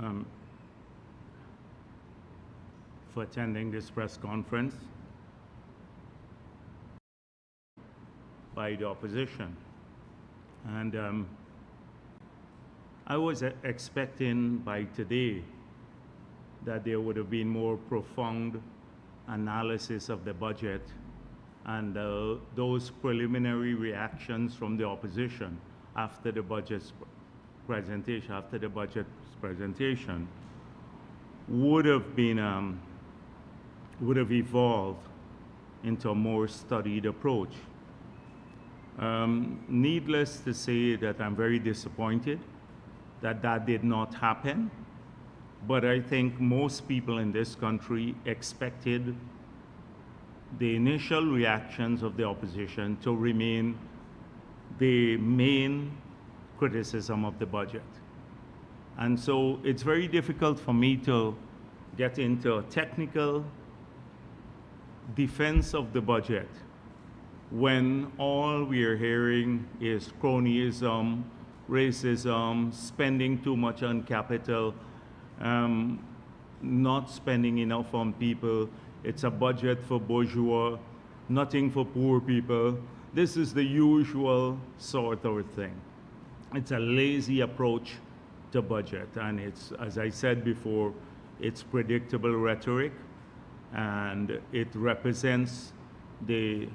um, for attending this press conference by the opposition. And I was expecting by today that there would have been more profound analysis of the budget and those preliminary reactions from the opposition after the budget's presentation would have evolved into a more studied approach. Needless to say that I'm very disappointed that that did not happen, but I think most people in this country expected the initial reactions of the opposition to remain the main criticism of the budget. And so it's very difficult for me to get into a technical defense of the budget when all we are hearing is cronyism, racism, spending too much on capital, not spending enough on people. It's a budget for bourgeois, nothing for poor people. This is the usual sort of thing. It's a lazy approach to budget, and it's, as I said before, it's predictable rhetoric, and it represents the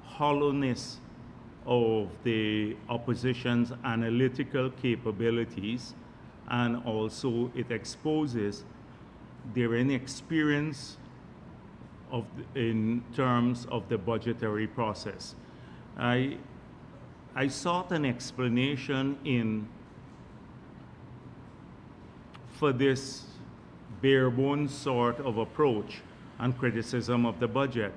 hollowness of the opposition's analytical capabilities, and also it exposes their inexperience in terms of the budgetary process. I sought an explanation for this bare bones sort of approach and criticism of the budget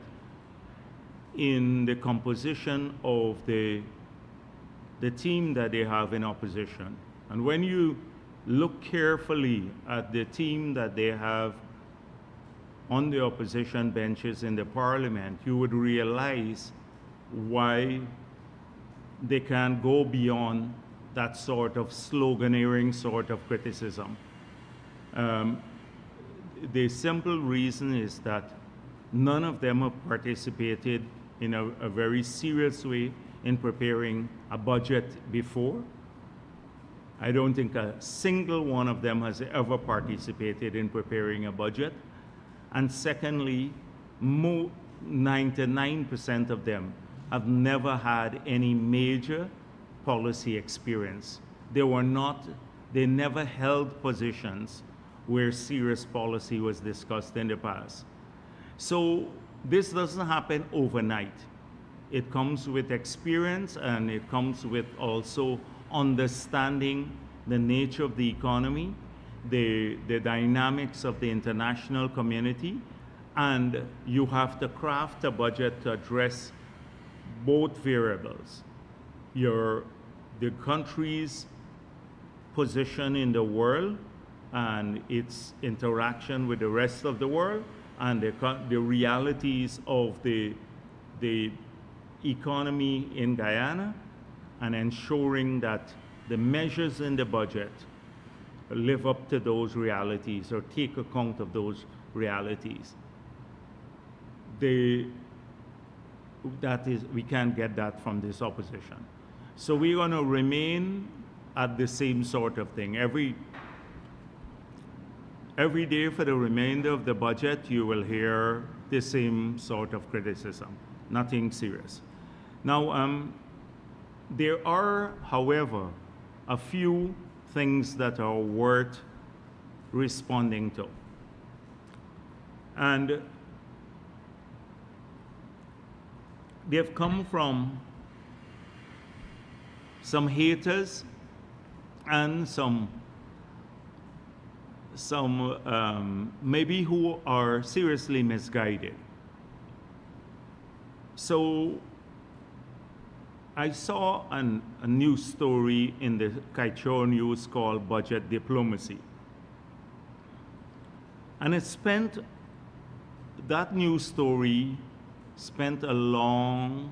in the composition of the team that they have in opposition. And when you look carefully at the team that they have on the opposition benches in the parliament, you would realize why they can't go beyond that sort of sloganeering sort of criticism. The simple reason is that none of them have participated in a very serious way in preparing a budget before. I don't think a single one of them has ever participated in preparing a budget. And secondly, 99% of them have never had any major policy experience. They never held positions where serious policy was discussed in the past. So this doesn't happen overnight. It comes with experience, and it comes with also understanding the nature of the economy, the dynamics of the international community, and you have to craft a budget to address both variables. The country's position in the world and its interaction with the rest of the world, and the realities of the economy in Guyana, and ensuring that the measures in the budget live up to those realities or take account of those realities. We can't get that from this opposition. So we're going to remain at the same sort of thing. Every day for the remainder of the budget, you will hear the same sort of criticism, nothing serious. Now, there are, however, a few things that are worth responding to. And they've come from some haters and some maybe who are seriously misguided. So I saw a news story in the Kaieteur News called Budget Diplomacy. And that news story spent a long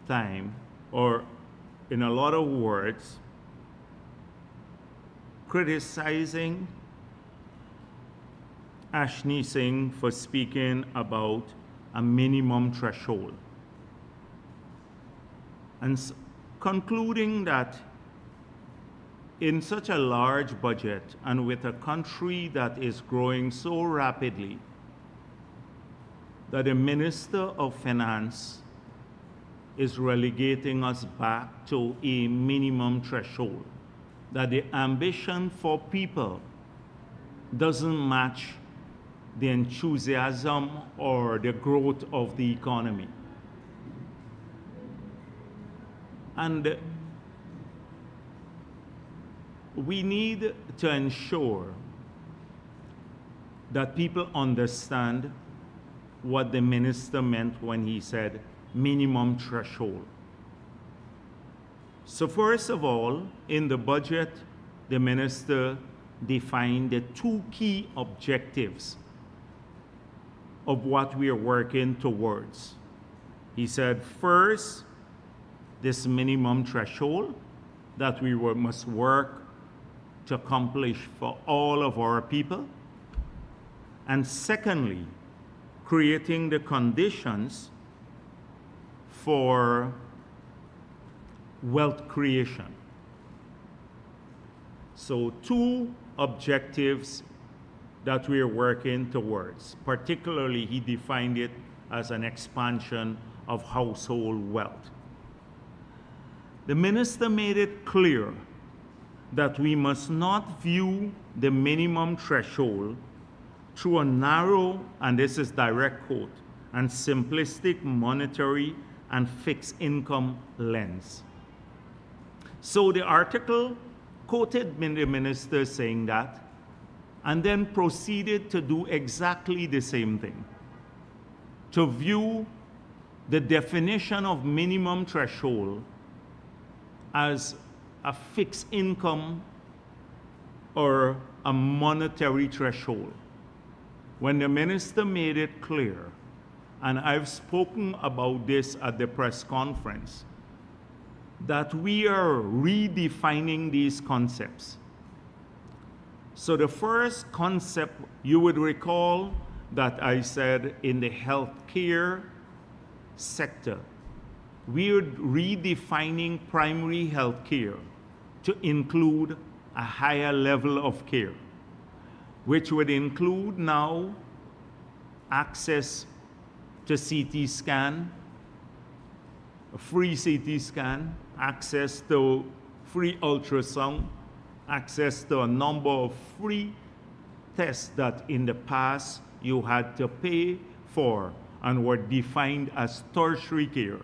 time, or in a lot of words, criticizing Ashni Singh for speaking about a minimum threshold and concluding that in such a large budget and with a country that is growing so rapidly, that the Minister of Finance is relegating us back to a minimum threshold, that the ambition for people doesn't match the enthusiasm or the growth of the economy. And we need to ensure that people understand what the minister meant when he said minimum threshold. So first of all, in the budget, the minister defined the two key objectives of what we are working towards. He said, first, this minimum threshold that we must work to accomplish for all of our people. And secondly, creating the conditions for wealth creation. So two objectives that we are working towards. Particularly, he defined it as an expansion of household wealth. The minister made it clear that we must not view the minimum threshold through a narrow, and this is direct quote, and simplistic monetary and fixed income lens. So the article quoted the minister saying that, and then proceeded to do exactly the same thing, to view the definition of minimum threshold as a fixed income or a monetary threshold. When the minister made it clear, and I've spoken about this at the press conference, that we are redefining these concepts. So the first concept, you would recall that I said in the healthcare sector, we are redefining primary health care to include a higher level of care, which would include now access to CT scan, a free CT scan, access to free ultrasound, access to a number of free tests that in the past you had to pay for and were defined as tertiary care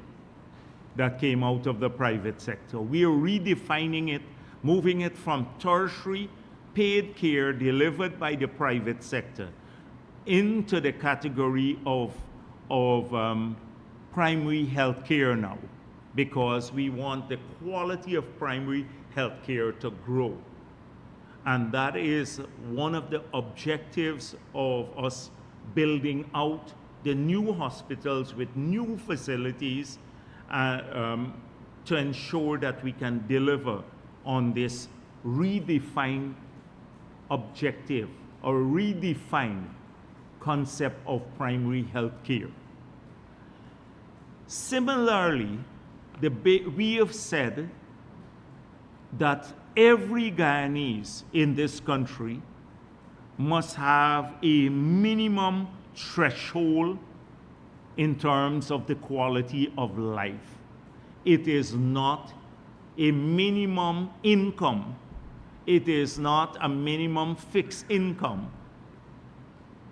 that came out of the private sector. We are redefining it, moving it from tertiary paid care delivered by the private sector into the category of primary health care now, because we want the quality of primary health care to grow. And that is one of the objectives of us building out the new hospitals with new facilities to ensure that we can deliver on this redefined objective or redefined concept of primary health care. Similarly, we have said that every Guyanese in this country must have a minimum threshold in terms of the quality of life. It is not a minimum income. It is not a minimum fixed income.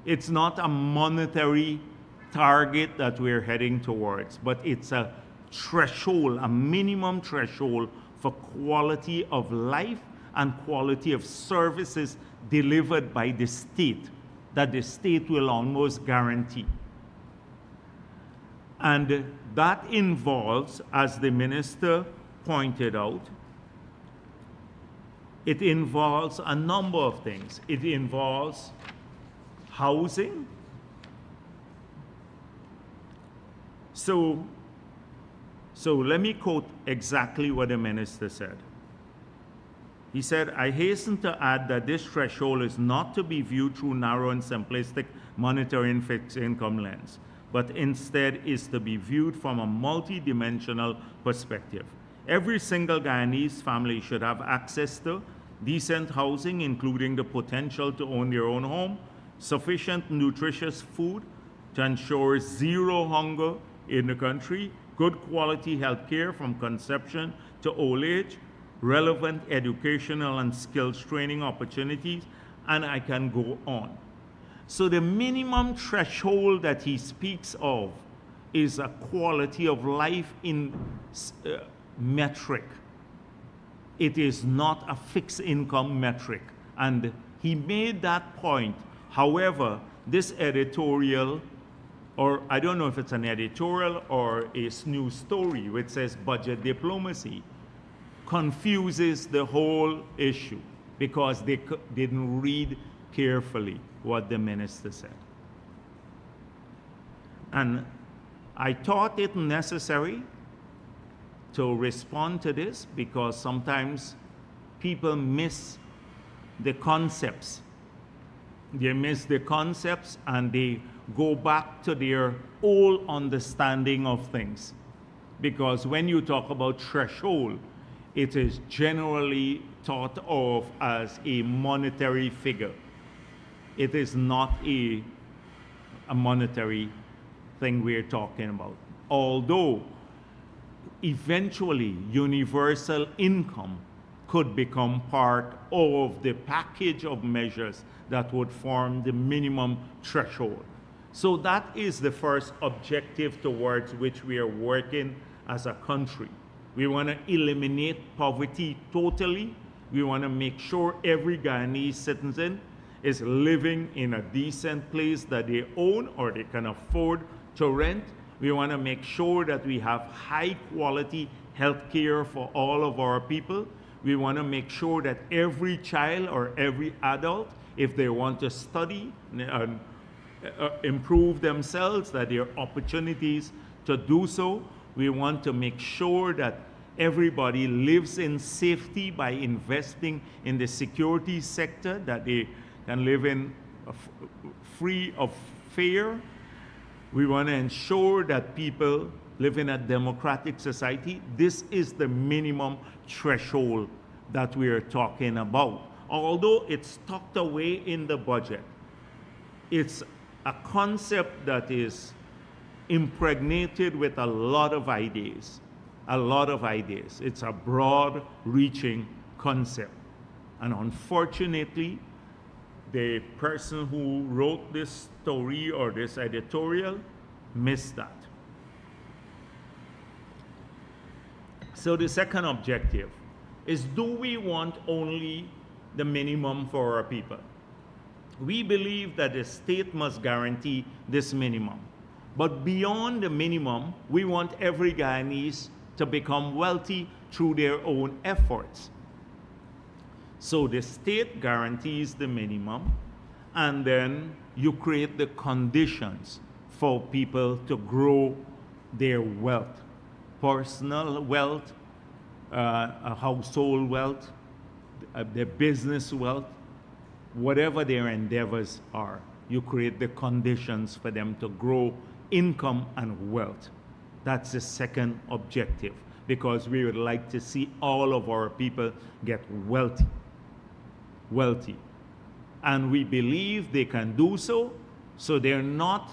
It's not a monetary target that we're heading towards, but it's a threshold, a minimum threshold for quality of life and quality of services delivered by the state that the state will almost guarantee. And that involves, as the minister pointed out, it involves a number of things. It involves housing. So let me quote exactly what the minister said. He said, I hasten to add that this threshold is not to be viewed through narrow and simplistic monetary and fixed income lens, but instead is to be viewed from a multidimensional perspective. Every single Guyanese family should have access to decent housing, including the potential to own their own home, sufficient nutritious food to ensure zero hunger in the country, good quality health care from conception to old age, relevant educational and skills training opportunities, and I can go on. So the minimum threshold that he speaks of is a quality of life in metric. It is not a fixed income metric. And he made that point. However, this editorial, or I don't know if it's an editorial or a news story which says budget diplomacy, confuses the whole issue because they didn't read carefully what the minister said. And I thought it necessary to respond to this because sometimes people miss the concepts. They miss the concepts and they go back to their old understanding of things. Because when you talk about threshold, it is generally thought of as a monetary figure. It is not a monetary thing we're talking about. Although eventually universal income could become part of the package of measures that would form the minimum threshold. So that is the first objective towards which we are working as a country. We want to eliminate poverty totally. We want to make sure every Guyanese citizen is living in a decent place that they own or they can afford to rent. We want to make sure that we have high quality health care for all of our people. We want to make sure that every child or every adult, if they want to study and improve themselves, that there are opportunities to do so. We want to make sure that everybody lives in safety by investing in the security sector, that they can live in free of fear. We want to ensure that people live in a democratic society. This is the minimum threshold that we are talking about. Although it's tucked away in the budget, it's a concept that is impregnated with a lot of ideas. A lot of ideas. It's a broad-reaching concept. And unfortunately, the person who wrote this story or this editorial missed that. So the second objective is, do we want only the minimum for our people? We believe that the state must guarantee this minimum. But beyond the minimum, we want every Guyanese to become wealthy through their own efforts. So the state guarantees the minimum, and then you create the conditions for people to grow their wealth, personal wealth, household wealth, their business wealth, whatever their endeavors are. You create the conditions for them to grow income and wealth. That's the second objective, because we would like to see all of our people get wealthy. And we believe they can do so, so they're not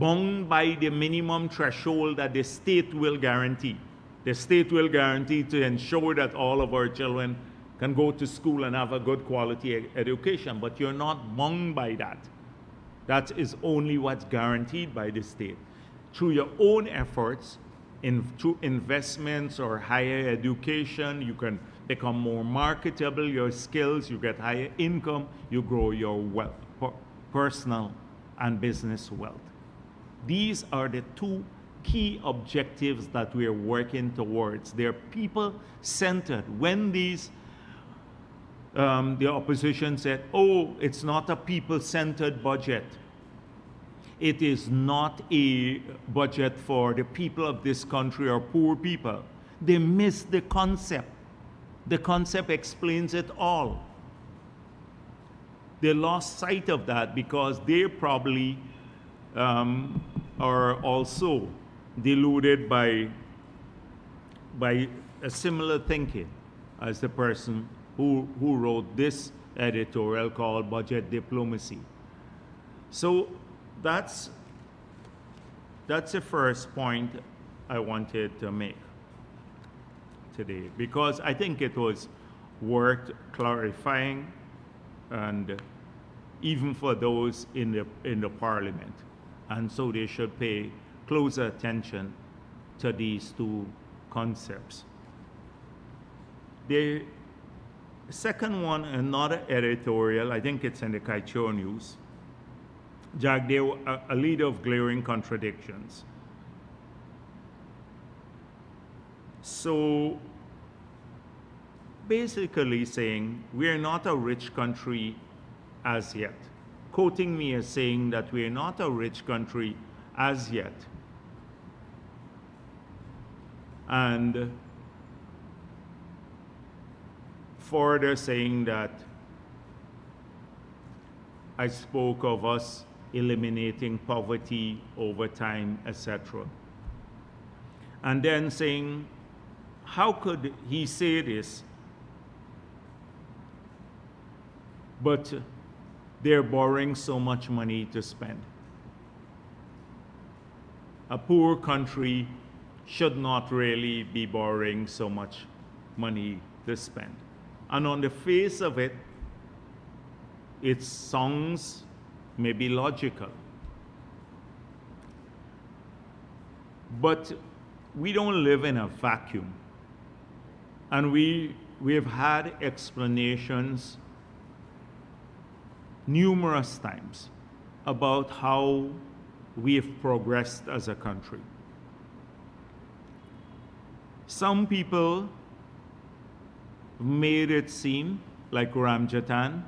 bound by the minimum threshold that the state will guarantee. The state will guarantee to ensure that all of our children can go to school and have a good quality education, but you're not bound by that. That is only what's guaranteed by the state. Through your own efforts, through investments or higher education, you can become more marketable, your skills, you get higher income, you grow your wealth, personal and business wealth. These are the two key objectives that we are working towards. They're people-centered. When the opposition said, oh, it's not a people-centered budget, it is not a budget for the people of this country or poor people, they missed the concept. The concept explains it all. They lost sight of that because they probably are also deluded by a similar thinking as the person who wrote this editorial called Budget Diplomacy. So that's the first point I wanted to make today, because I think it was worth clarifying, and even for those in the parliament. And so they should pay closer attention to these two concepts. The second one, another editorial, I think it's in the Kaichou News, Jagdeo, a leader of glaring contradictions. So basically saying we're not a rich country as yet. Quoting me as saying that we're not a rich country as yet. And further saying that I spoke of us eliminating poverty over time, etc. And then saying, how could he say this, but they're borrowing so much money to spend? A poor country should not really be borrowing so much money to spend. And on the face of it, it sounds maybe logical. But we don't live in a vacuum. And we have had explanations numerous times about how we have progressed as a country. Some people made it seem, like Ramjatan,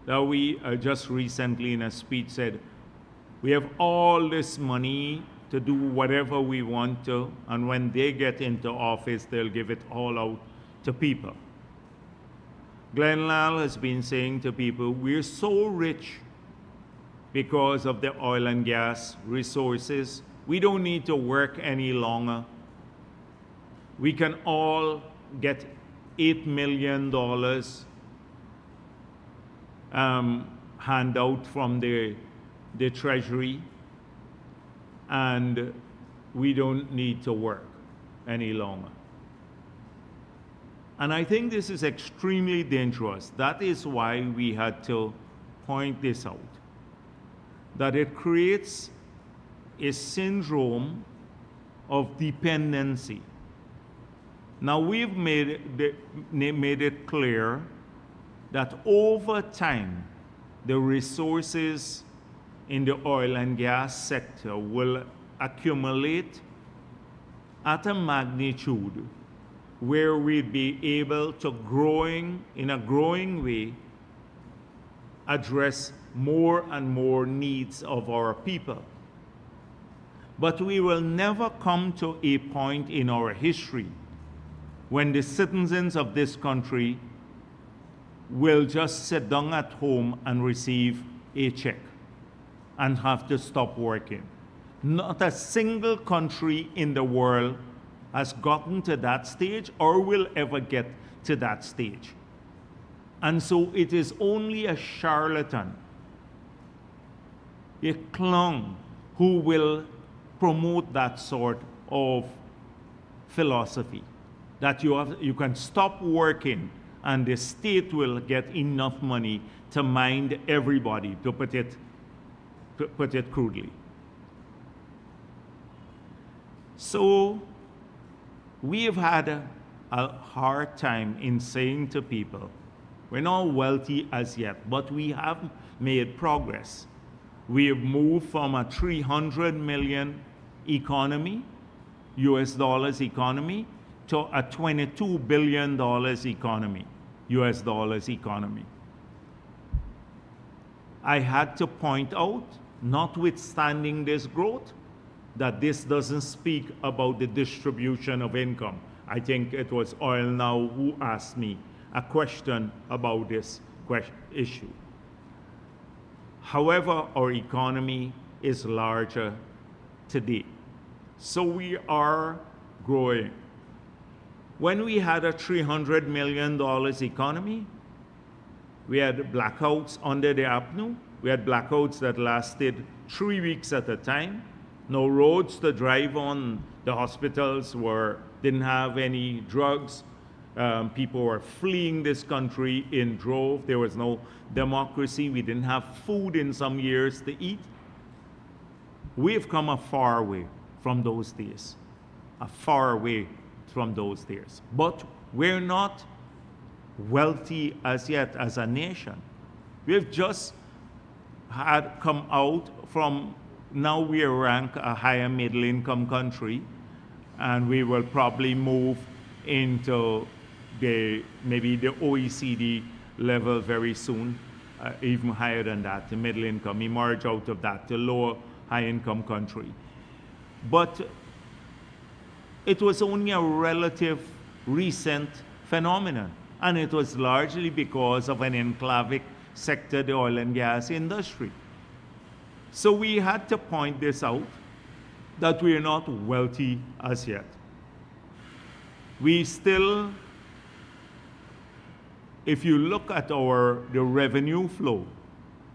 that we just recently in a speech said, we have all this money to do whatever we want to, and when they get into office, they'll give it all out to people. Glenn Lal has been saying to people, we're so rich because of the oil and gas resources, we don't need to work any longer. We can all get $8 million handout from the Treasury, and we don't need to work any longer. And I think this is extremely dangerous. That is why we had to point this out, that it creates a syndrome of dependency. Now, we've made it clear that over time, the resources in the oil and gas sector will accumulate at a magnitude where we'd be able to, in a growing way, address more and more needs of our people. But we will never come to a point in our history when the citizens of this country will just sit down at home and receive a check and have to stop working. Not a single country in the world has gotten to that stage or will ever get to that stage. And so it is only a charlatan, a clown, who will promote that sort of philosophy, that you can stop working and the state will get enough money to mind everybody, to put it crudely. So we have had a hard time in saying to people, we're not wealthy as yet, but we have made progress. We have moved from a 300 million economy, US dollars economy, to a $22 billion economy, US dollars economy. I had to point out, notwithstanding this growth, that this doesn't speak about the distribution of income I think it was Oil Now who asked me a question about this issue. However, our economy is larger today. So we are growing. When we had a $300 million economy, we had blackouts under the APNU. We had blackouts that lasted 3 weeks at a time. No roads to drive on. The hospitals didn't have any drugs. People were fleeing this country in droves. There was no democracy. We didn't have food in some years to eat. We've come a far way from those days. A far way from those days. But we're not wealthy as yet as a nation. We've just had come out from, now we rank a higher middle income country, and we will probably move into maybe the OECD level very soon, even higher than that, the middle income, emerge out of that, the lower high income country. But it was only a relative recent phenomenon, and it was largely because of an enclavic sector, the oil and gas industry. So we had to point this out, that we are not wealthy as yet. We still, if you look at the revenue flow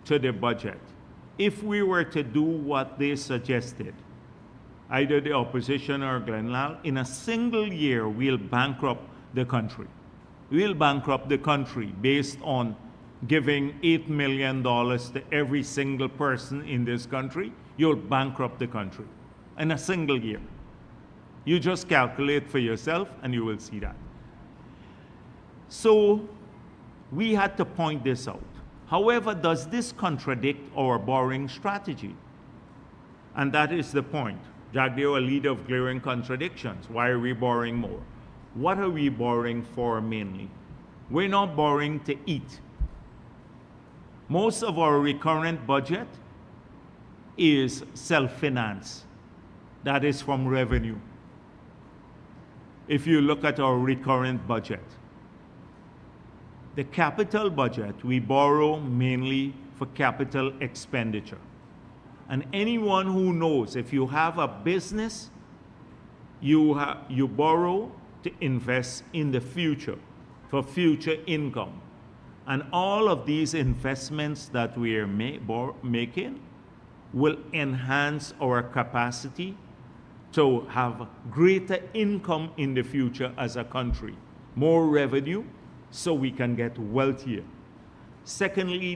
to the budget, if we were to do what they suggested, either the opposition or Glenn Lal, in a single year, we'll bankrupt the country. We'll bankrupt the country based on giving $8 million to every single person in this country. You'll bankrupt the country in a single year. You just calculate for yourself and you will see that. So we had to point this out. However, does this contradict our borrowing strategy? And that is the point. Jagdeo, a leader of glaring contradictions. Why are we borrowing more? What are we borrowing for mainly? We're not borrowing to eat. Most of our recurrent budget is self-finance. That is from revenue. If you look at our recurrent budget, the capital budget, we borrow mainly for capital expenditure. And anyone who knows, if you have a business, you borrow to invest in the future, for future income. And all of these investments that we are making will enhance our capacity to have greater income in the future as a country, more revenue, so we can get wealthier. Secondly,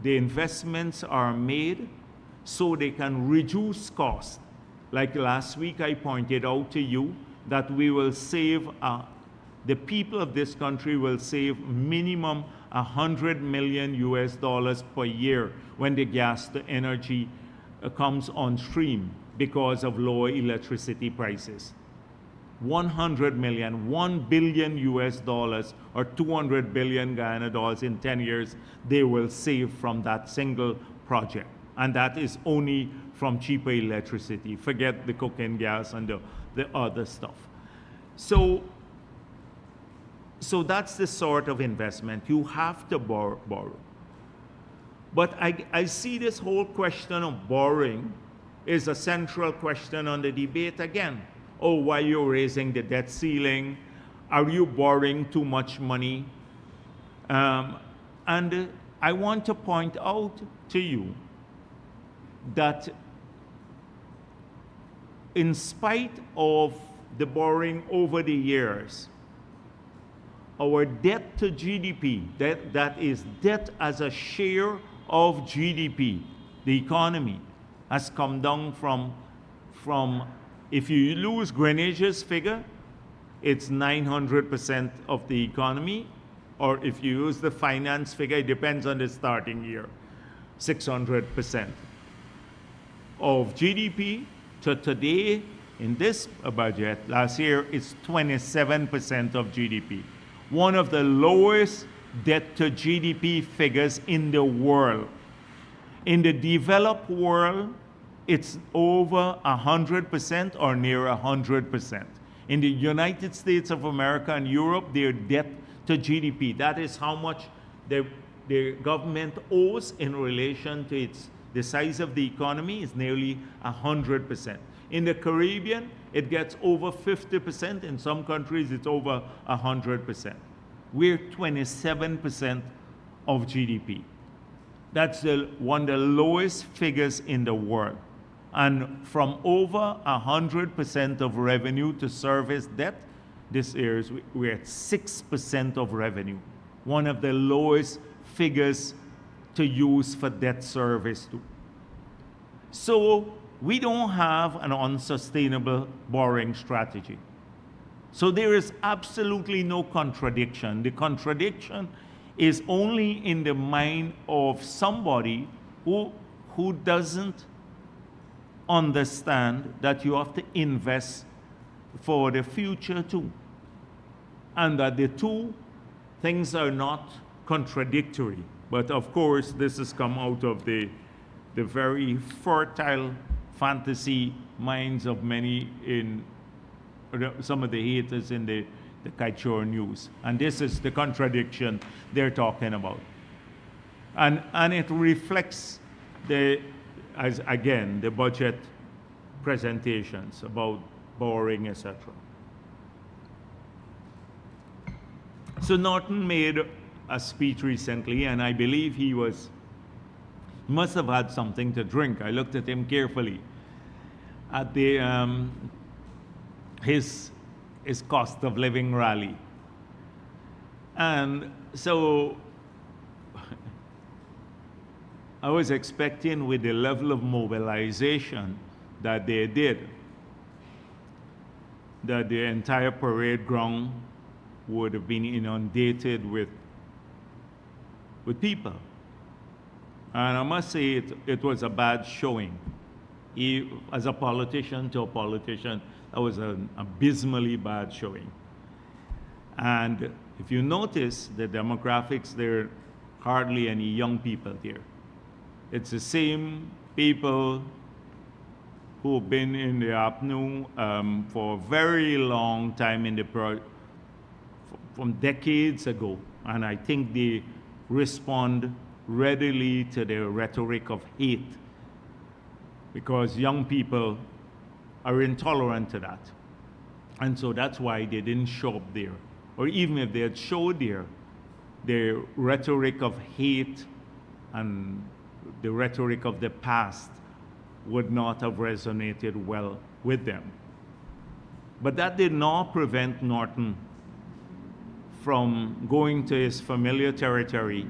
the investments are made so they can reduce costs. Like last week, I pointed out to you that we will save, the people of this country will save minimum $100 million per year when the gas to energy comes on stream because of lower electricity prices. 100 million, $1 billion or 200 billion Guyana dollars in 10 years, they will save from that single project. And that is only from cheaper electricity. Forget the coking gas and the other stuff. So that's the sort of investment you have to borrow. But I see this whole question of borrowing is a central question on the debate again. Oh, why are you raising the debt ceiling? Are you borrowing too much money? And I want to point out to you that in spite of the borrowing over the years, our debt to GDP, that is debt as a share of GDP, the economy, has come down from if you lose Greenwich's figure, it's 900% of the economy, or if you use the finance figure, it depends on the starting year, 600% of GDP to today in this budget. Last year, it's 27% of GDP. One of the lowest debt to GDP figures in the world. In the developed world, it's over 100% or near 100%. In the United States of America and Europe, their debt to GDP, that is how much the government owes in relation to the size of the economy, is nearly 100%. In the Caribbean, it gets over 50%. In some countries, it's over 100%. We're 27% of GDP. That's one of the lowest figures in the world. And from over 100% of revenue to service debt, this year we're at 6% of revenue. One of the lowest figures to use for debt service too. So we don't have an unsustainable borrowing strategy. So there is absolutely no contradiction. The contradiction is only in the mind of somebody who doesn't understand that you have to invest for the future too. And that the two things are not contradictory. But of course, this has come out of the very fertile fantasy minds of many some of the haters in the Kaichor news. And this is the contradiction they're talking about. And it reflects again, the budget presentations about borrowing, etc. So Norton made a speech recently, and I believe he must have had something to drink. I looked at him carefully at his cost of living rally. And so I was expecting, with the level of mobilization that they did, that the entire parade ground would have been inundated with people. And I must say it was a bad showing. As a politician to a politician, that was an abysmally bad showing. And if you notice the demographics, there are hardly any young people there. It's the same people who have been in the APNU for a very long time from decades ago. And I think they respond readily to the rhetoric of hate, because young people are intolerant to that. And so that's why they didn't show up there. Or even if they had showed there, the rhetoric of hate and the rhetoric of the past would not have resonated well with them. But that did not prevent Norton from going to his familiar territory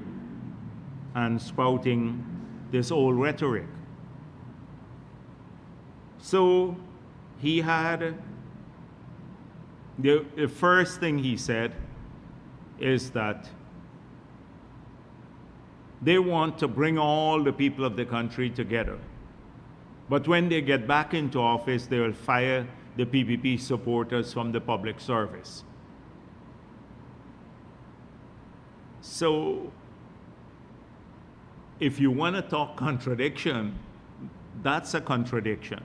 and spouting this old rhetoric. So he had, the first thing he said is that they want to bring all the people of the country together. But when they get back into office, they will fire the PPP supporters from the public service. So if you want to talk contradiction, that's a contradiction.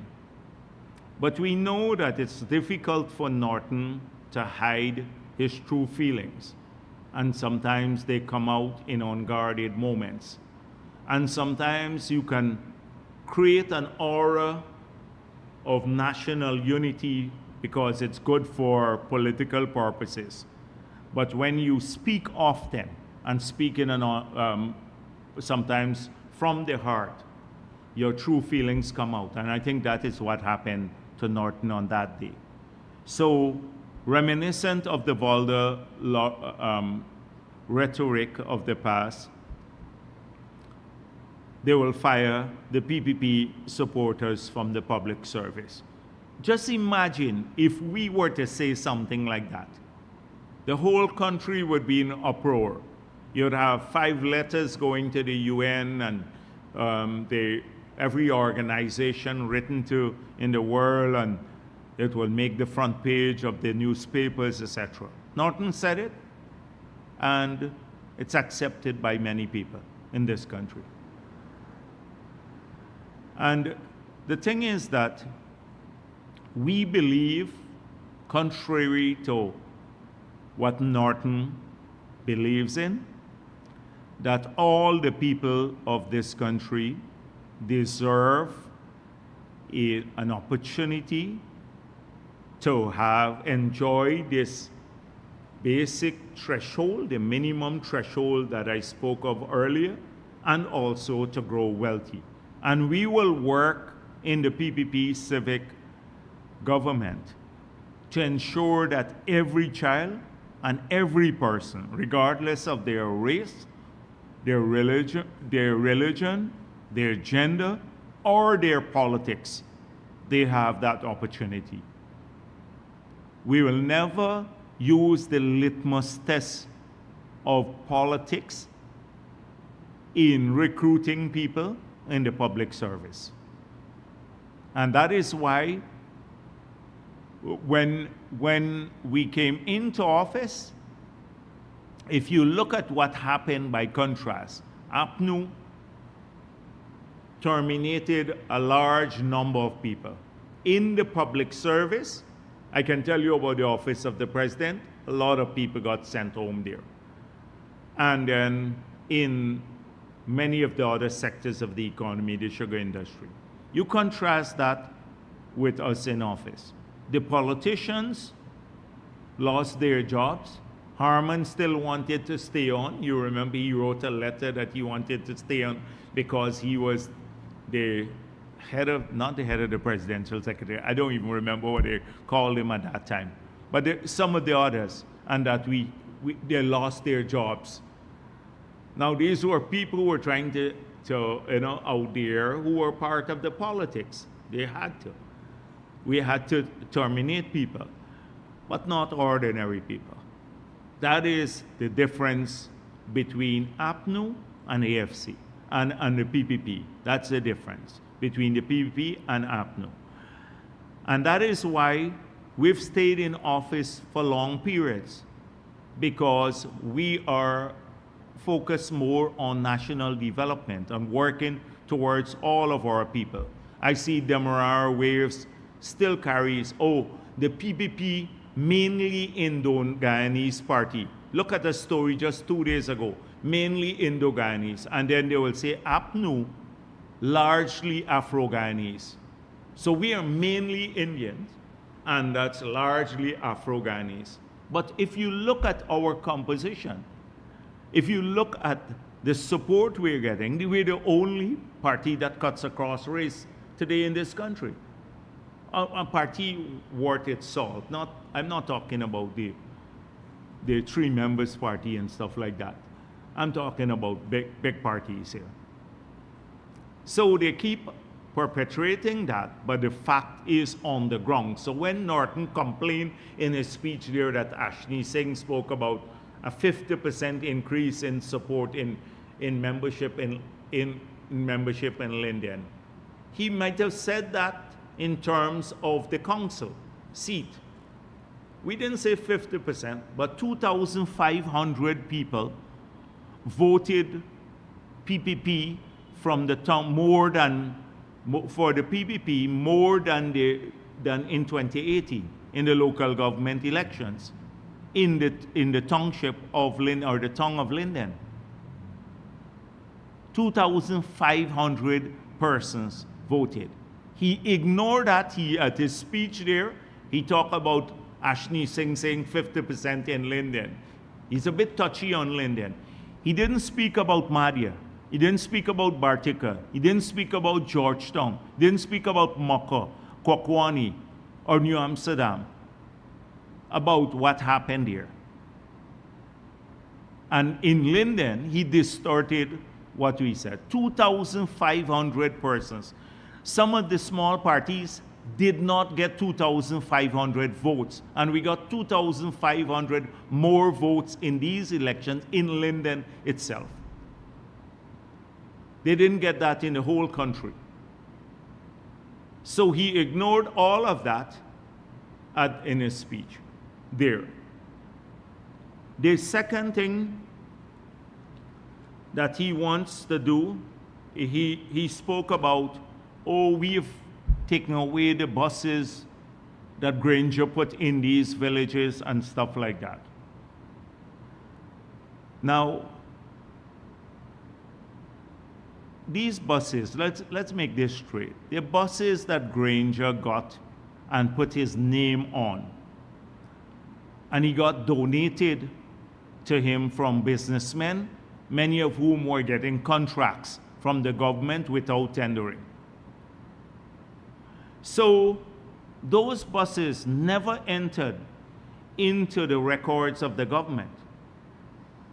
But we know that it's difficult for Norton to hide his true feelings. And sometimes they come out in unguarded moments. And sometimes you can create an aura of national unity because it's good for political purposes. But when you speak often and speak sometimes from the heart, your true feelings come out. And I think that is what happened to Norton on that day. So, reminiscent of the vulgar rhetoric of the past, they will fire the PPP supporters from the public service. Just imagine if we were to say something like that. The whole country would be in uproar. You'd have 5 letters going to the UN and every organization written to in the world, and it will make the front page of the newspapers, etc. Norton said it, and it's accepted by many people in this country. And the thing is that we believe contrary to what Norton believes in, that all the people of this country deserve an opportunity to enjoy this basic threshold, the minimum threshold that I spoke of earlier, and also to grow wealthy. And we will work in the PPP civic government to ensure that every child and every person, regardless of their race, their religion, their gender, or their politics, they have that opportunity. We will never use the litmus test of politics in recruiting people in the public service. And that is why when we came into office, if you look at what happened by contrast, APNU terminated a large number of people. In the public service, I can tell you about the office of the president, a lot of people got sent home there. And then in many of the other sectors of the economy, the sugar industry. You contrast that with us in office. The politicians lost their jobs. Harman still wanted to stay on. You remember he wrote a letter that he wanted to stay on because he was the head of, not the head of the presidential secretary, I don't even remember what they called him at that time, but some of the others, and that they lost their jobs. Now these were people who were trying to out there who were part of the politics. They had to. We had to terminate people, but not ordinary people. That is the difference between APNU and AFC and the PPP. That's the difference between the PPP and APNU. And that is why we've stayed in office for long periods, because we are focused more on national development and working towards all of our people. I see Demerara Waves still carries, the PPP mainly Indo-Guyanese party. Look at the story just 2 days ago, mainly Indo-Guyanese. And then they will say APNU, largely Afro-Guyanese. So we are mainly Indians, and that's largely Afro-Guyanese. But if you look at our composition, if you look at the support we're getting, we're the only party that cuts across race today in this country. A party worth its salt. I'm not talking about the three members party and stuff like that. I'm talking about big parties here. So they keep perpetrating that, but the fact is on the ground. So when Norton complained in his speech there that Ashni Singh spoke about a 50% increase in support in membership in membership in Linden, he might have said that in terms of the council seat. We didn't say 50%, but 2,500 people voted PPP from the town for the PPP more than in 2018 in the local government elections in the township of the town of Linden. 2,500 persons voted. He ignored that. At his speech there, he talked about Ashni Singh saying 50% in Linden. He's a bit touchy on Linden. He didn't speak about Madhya. He didn't speak about Bartika. He didn't speak about Georgetown. He didn't speak about Mokka, Kwakwani, or New Amsterdam, about what happened here. And in Linden, he distorted what we said. 2,500 persons. Some of the small parties did not get 2,500 votes, and we got 2,500 more votes in these elections in Linden itself. They didn't get that in the whole country. So he ignored all of that in his speech there. The second thing that he wants to do, he spoke about, we've taken away the buses, that Granger put in these villages and stuff like that. Now, these buses, let's make this straight. The buses that Granger got and put his name on, and he got donated to him from businessmen, many of whom were getting contracts from the government without tendering. So those buses never entered into the records of the government.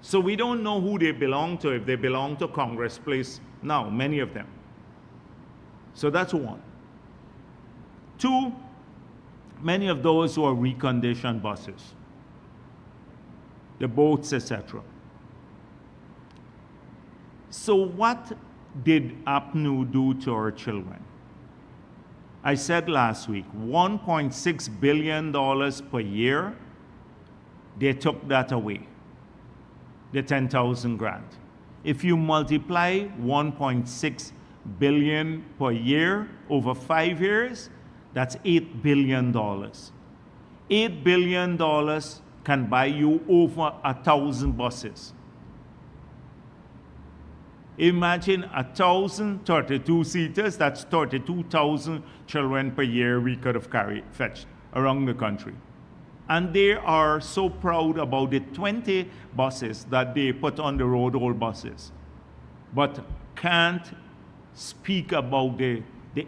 So we don't know who they belong to, if they belong to Congress Place now, many of them. So that's one. Two, many of those were reconditioned buses, the boats, etc. So what did APNU do to our children? I said last week, $1.6 billion per year, they took that away, the 10,000 grant. If you multiply 1.6 billion per year over 5 years, that's $8 billion. $8 billion can buy you over 1,000 buses. Imagine 1,000 32-seaters, that's 32,000 children per year we could have fetched around the country. And they are so proud about the 20 buses that they put on the road, old buses, but can't speak about the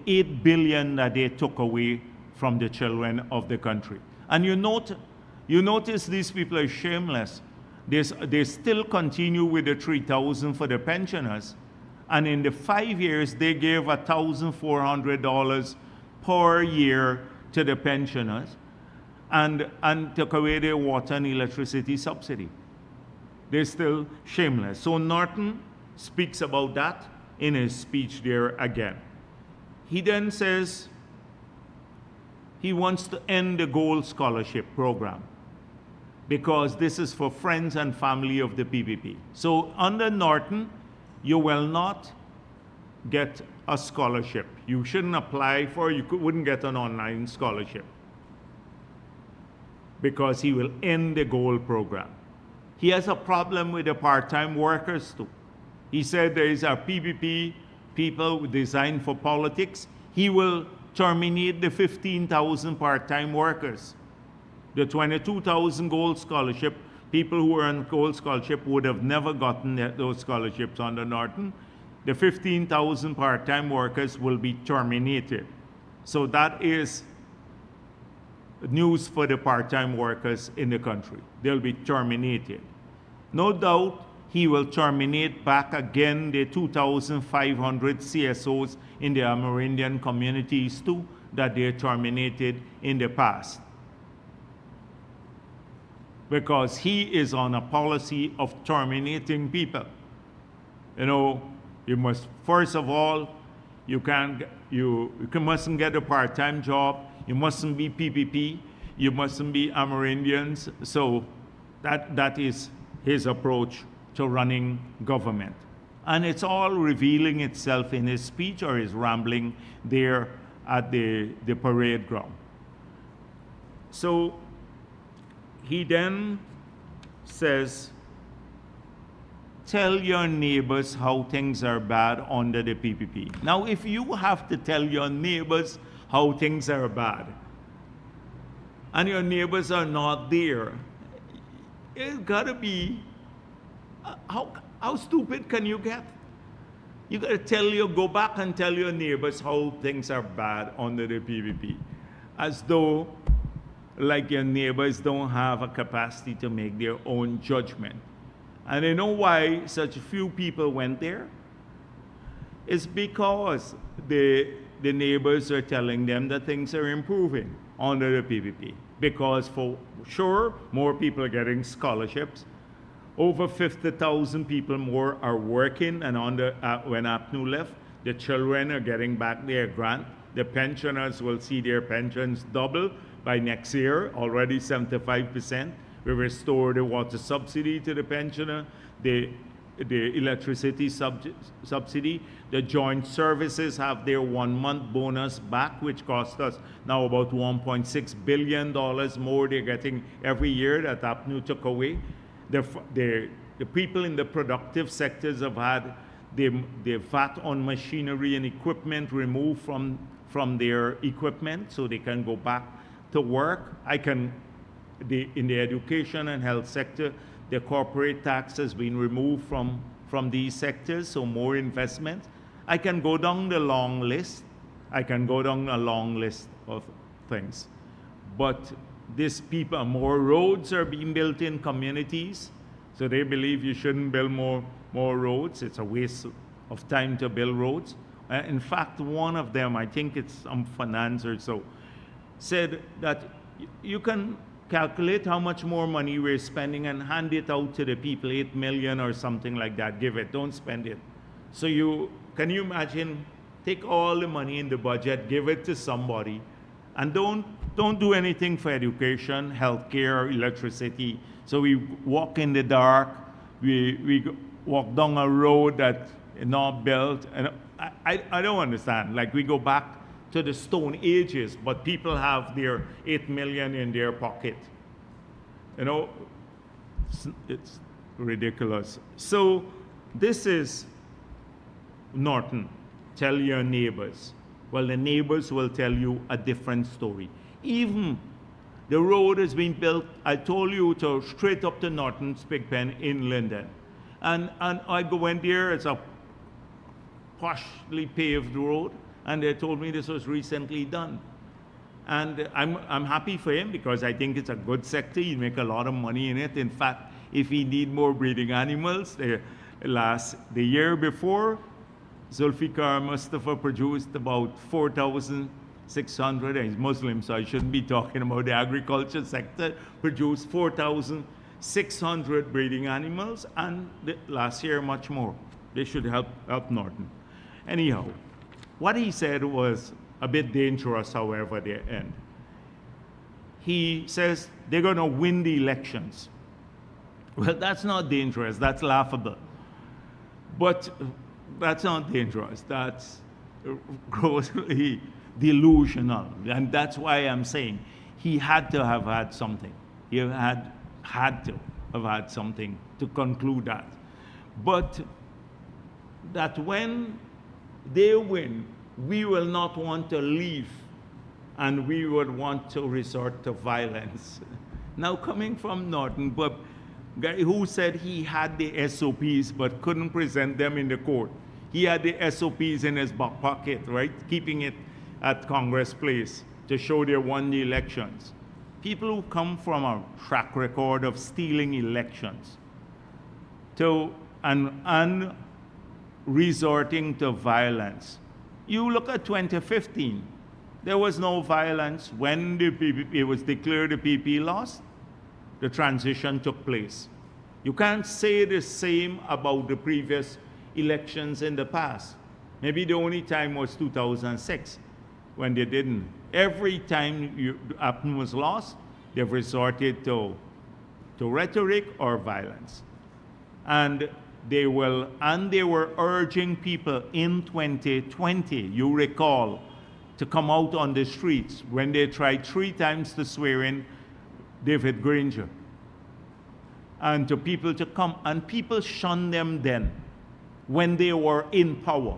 8 billion that they took away from the children of the country. And you notice these people are shameless. They still continue with the 3,000 for the pensioners. And in the 5 years, they gave $1,400 per year to the pensioners and took away their water and electricity subsidy. They're still shameless. So Norton speaks about that in his speech there again. He then says he wants to end the Gold Scholarship program, because this is for friends and family of the PPP. So under Norton, you will not get a scholarship. You shouldn't apply for, wouldn't get an online scholarship, because he will end the Gold program. He has a problem with the part-time workers too. He said there is a PPP, people designed for politics. He will terminate the 15,000 part-time workers. The 22,000 Gold Scholarship, people who are on Gold Scholarship would have never gotten those scholarships under Norton. The 15,000 part-time workers will be terminated. So that is news for the part-time workers in the country. They'll be terminated. No doubt he will terminate back again the 2,500 CSOs in the Amerindian communities too, that they terminated in the past, because he is on a policy of terminating people. You know, you must, first of all, you mustn't get a part-time job, you mustn't be PPP, you mustn't be Amerindians. So that is his approach to running government. And it's all revealing itself in his speech or his rambling there at the parade ground. So he then says, tell your neighbors how things are bad under the PPP. Now, if you have to tell your neighbors how things are bad, and your neighbors are not there, it's gotta be, how stupid can you get? You gotta go back and tell your neighbors how things are bad under the PPP, as though like your neighbors don't have a capacity to make their own judgment. And you know why such few people went there? It's because the neighbors are telling them that things are improving under the PPP. Because for sure, more people are getting scholarships. Over 50,000 people more are working, and when APNU left, the children are getting back their grant. The pensioners will see their pensions double by next year, already 75%. We restore the water subsidy to the pensioner. The the electricity subsidy. The joint services have their 1-month bonus back, which cost us now about $1.6 billion more they're getting every year that APNU took away. The people in the productive sectors have had the VAT on machinery and equipment removed from their equipment so they can go back to work. In the education and health sector, the corporate tax has been removed from these sectors, so more investment. I can go down the long list. I can go down a long list of things. But more roads are being built in communities, so they believe you shouldn't build more roads. It's a waste of time to build roads. In fact, one of them, I think it's some finance or so, said that you can calculate how much more money we're spending and hand it out to the people, 8 million or something like that. Give it, don't spend it. So can you imagine, take all the money in the budget, give it to somebody, and don't do anything for education, healthcare, electricity. So we walk in the dark, we walk down a road that is not built, and I don't understand. Like, we go back to the Stone Ages, but people have their 8 million in their pocket. You know, it's ridiculous. So this is Norton. Tell your neighbors. Well, the neighbors will tell you a different story. Even the road has been built, I told you, to straight up to Norton's Pig Pen in Linden. And I go in there, it's a partially paved road, and they told me this was recently done. And I'm happy for him because I think it's a good sector. You make a lot of money in it. In fact, if he need more breeding animals, the year before, Zulfikar Mustafa produced about 4,600, and he's Muslim, so I shouldn't be talking about the agriculture sector, produced 4,600 breeding animals, and last year much more. They should help Norton. Anyhow, what he said was a bit dangerous, however, at the end. He says they're going to win the elections. Well, that's not dangerous, that's laughable. But that's not dangerous, that's grossly delusional. And that's why I'm saying he had to have had something. He had to have had something to conclude that. But that when they win, we will not want to leave, and we would want to resort to violence. Now, coming from Norton, but guy who said he had the SOPs but couldn't present them in the court. He had the SOPs in his back pocket, right? Keeping it at Congress Place to show they won the elections. People who come from a track record of stealing elections and resorting to violence. You look at 2015. There was no violence when the PPP, it was declared the PPP lost. The transition took place. You can't say the same about the previous elections in the past. Maybe the only time was 2006 when they didn't. Every time APN was lost, they've resorted to rhetoric or violence. And they were urging people in 2020, you recall, to come out on the streets when they tried 3 times to swear in David Granger. And to people to come, and people shunned them then when they were in power,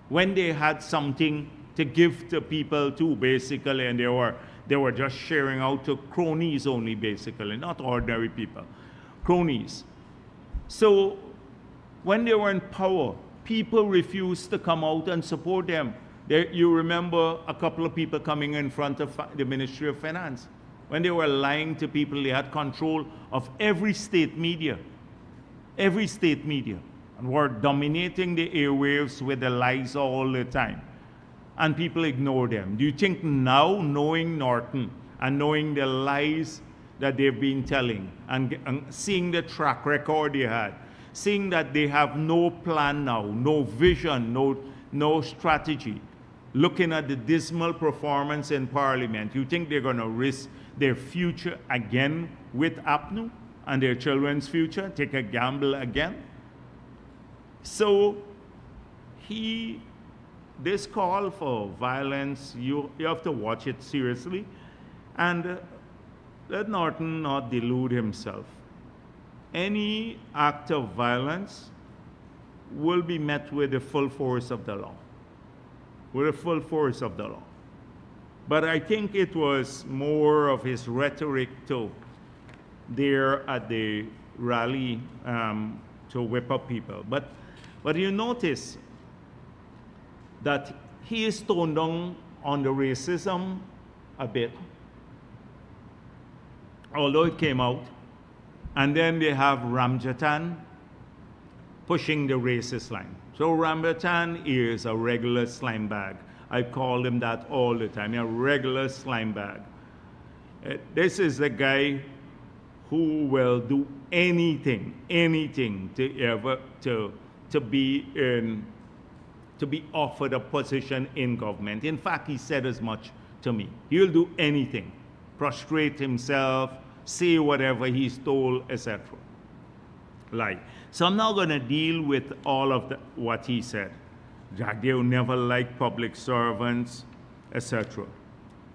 when they had something to give to people too, basically, and they were just sharing out to cronies only, basically, not ordinary people, cronies. So when they were in power, people refused to come out and support them. You remember a couple of people coming in front of the Ministry of Finance. When they were lying to people, they had control of every state media, and were dominating the airwaves with the lies all the time. And people ignore them. Do you think now, knowing Norton and knowing the lies that they've been telling and seeing the track record they had, seeing that they have no plan now, no vision, no strategy, looking at the dismal performance in Parliament, you think they're going to risk their future again with APNU and their children's future, take a gamble again? So this call for violence, you have to watch it seriously, and let Norton not delude himself. Any act of violence will be met with the full force of the law. With the full force of the law. But I think it was more of his rhetoric there at the rally to whip up people. But you notice that he is toned down on the racism a bit, although it came out. And then they have Ramjatan pushing the racist line. So Ramjatan is a regular slime bag. I call him that all the time, a regular slime bag. This is the guy who will do anything to be offered a position in government. In fact, he said as much to me. He'll do anything, prostrate himself, say whatever he's told, etc. Like, so I'm not going to deal with all of what he said. Jagdeo never liked public servants, etc.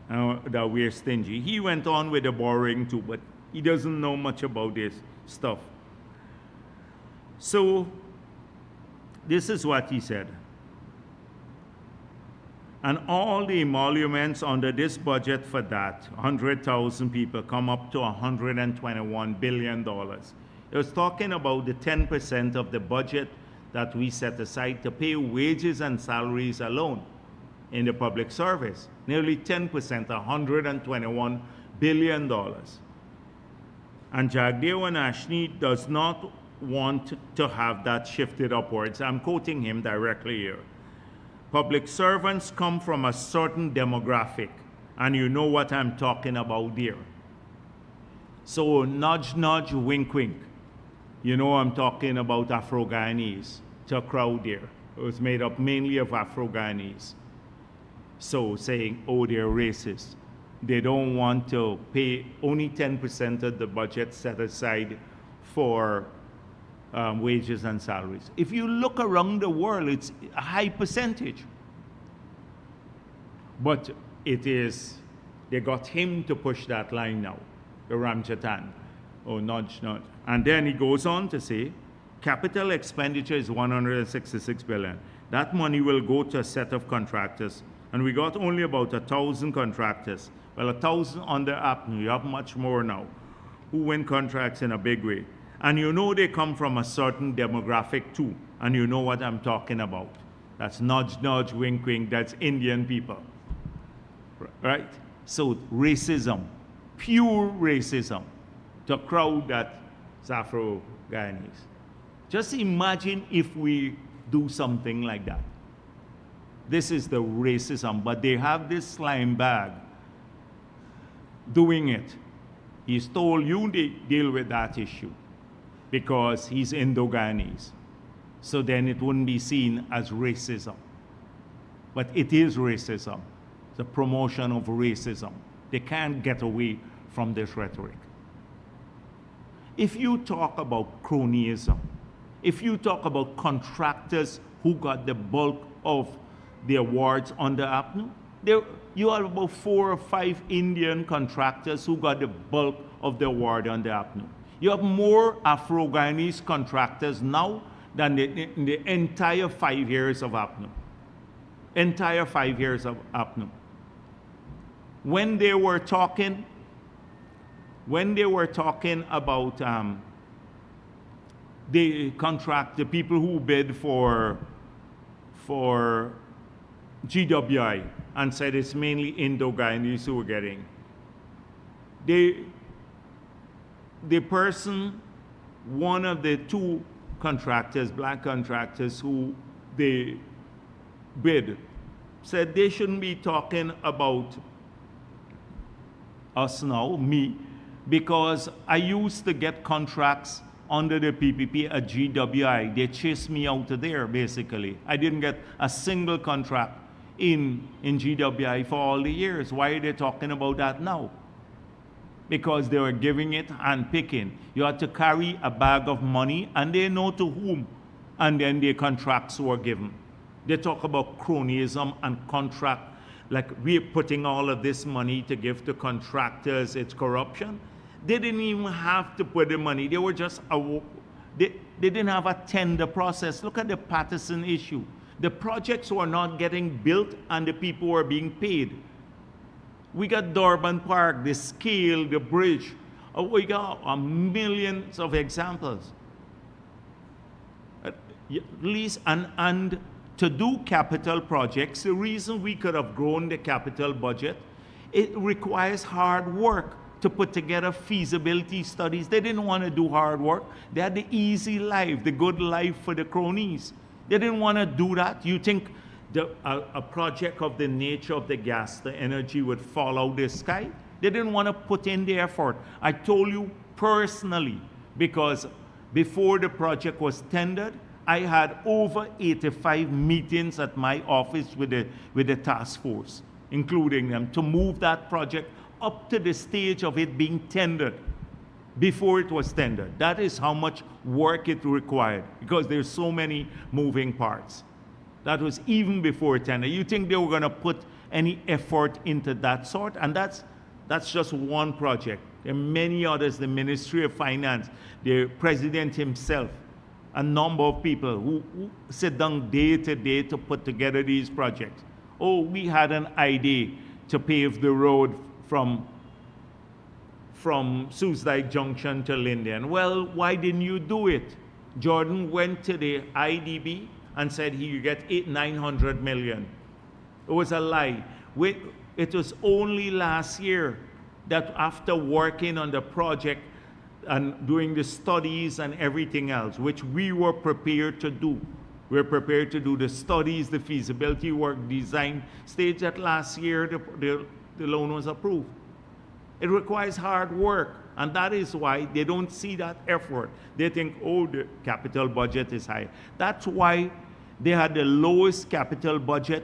That we're stingy. He went on with the borrowing too, but he doesn't know much about this stuff. So this is what he said. And all the emoluments under this budget for that, 100,000 people, come up to $121 billion. It was talking about the 10% of the budget that we set aside to pay wages and salaries alone in the public service. Nearly 10%, $121 billion. And Jagdeo and Ashney does not want to have that shifted upwards. I'm quoting him directly here. Public servants come from a certain demographic, and you know what I'm talking about there. So nudge, nudge, wink, wink. You know I'm talking about Afro-Guyanese, to a crowd there. It was made up mainly of Afro-Guyanese. So saying, oh, they're racist. They don't want to pay only 10% of the budget set aside for wages and salaries. If you look around the world, it's a high percentage. But it is, they got him to push that line now, the Ramjatan, or nudge, nudge. And then he goes on to say, capital expenditure is $166 billion. That money will go to a set of contractors. And we got only about 1,000 contractors. Well, 1,000 under APNU, you have much more now, who win contracts in a big way. And you know they come from a certain demographic too. And you know what I'm talking about. That's nudge, nudge, wink, wink. That's Indian people. Right? So racism, pure racism, to a crowd that's Afro-Guyanese. Just imagine if we do something like that. This is the racism, but they have this slime bag doing it. He's told you to deal with that issue because he's Indo-Guyanese. So then it wouldn't be seen as racism. But it is racism. It's a promotion of racism. They can't get away from this rhetoric. If you talk about cronyism, if you talk about contractors who got the bulk of the awards under APNU, you have about 4 or 5 Indian contractors who got the bulk of the award under APNU. You have more Afro-Guyanese contractors now than in the entire 5 years of APNU. Entire 5 years of APNU. When they were talking about the contract, the people who bid for GWI and said it's mainly Indo-Guyanese who were getting. The person, one of the 2 contractors, black contractors who they bid, said they shouldn't be talking about us now, me, because I used to get contracts under the PPP at GWI. They chased me out of there, basically. I didn't get a single contract in GWI for all the years. Why are they talking about that now? Because they were giving it and picking. You had to carry a bag of money, and they know to whom and then the contracts were given. They talk about cronyism and contract, like we're putting all of this money to give to contractors, it's corruption. They didn't even have to put the money. They were just, they didn't have a tender process. Look at the Patterson issue. The projects were not getting built and the people were being paid. We got Durban Park, the scale, the bridge. We got millions of examples. At least, and to do capital projects, the reason we could have grown the capital budget, it requires hard work to put together feasibility studies. They didn't want to do hard work. They had the easy life, the good life for the cronies. They didn't want to do that. You think a project of the nature of the gas, the energy would fall out the sky? They didn't want to put in the effort. I told you personally, because before the project was tendered, I had over 85 meetings at my office with the task force, including them, to move that project up to the stage of it being tendered before it was tendered. That is how much work it required, because there's so many moving parts. That was even before tender. You think they were going to put any effort into that sort? And that's just one project. There are many others, the Ministry of Finance, the President himself, a number of people who sit down day to day to put together these projects. Oh, we had an idea to pave the road from Soosdijk Junction to Linden. Well, why didn't you do it? Jordan went to the IDB and said he would get 900 million. It was a lie. It was only last year that after working on the project and doing the studies and everything else, which we were prepared to do. We were prepared to do the studies, the feasibility work, design stage, that last year the loan was approved. It requires hard work, and that is why they don't see that effort. They think, oh, the capital budget is high. That's why they had the lowest capital budget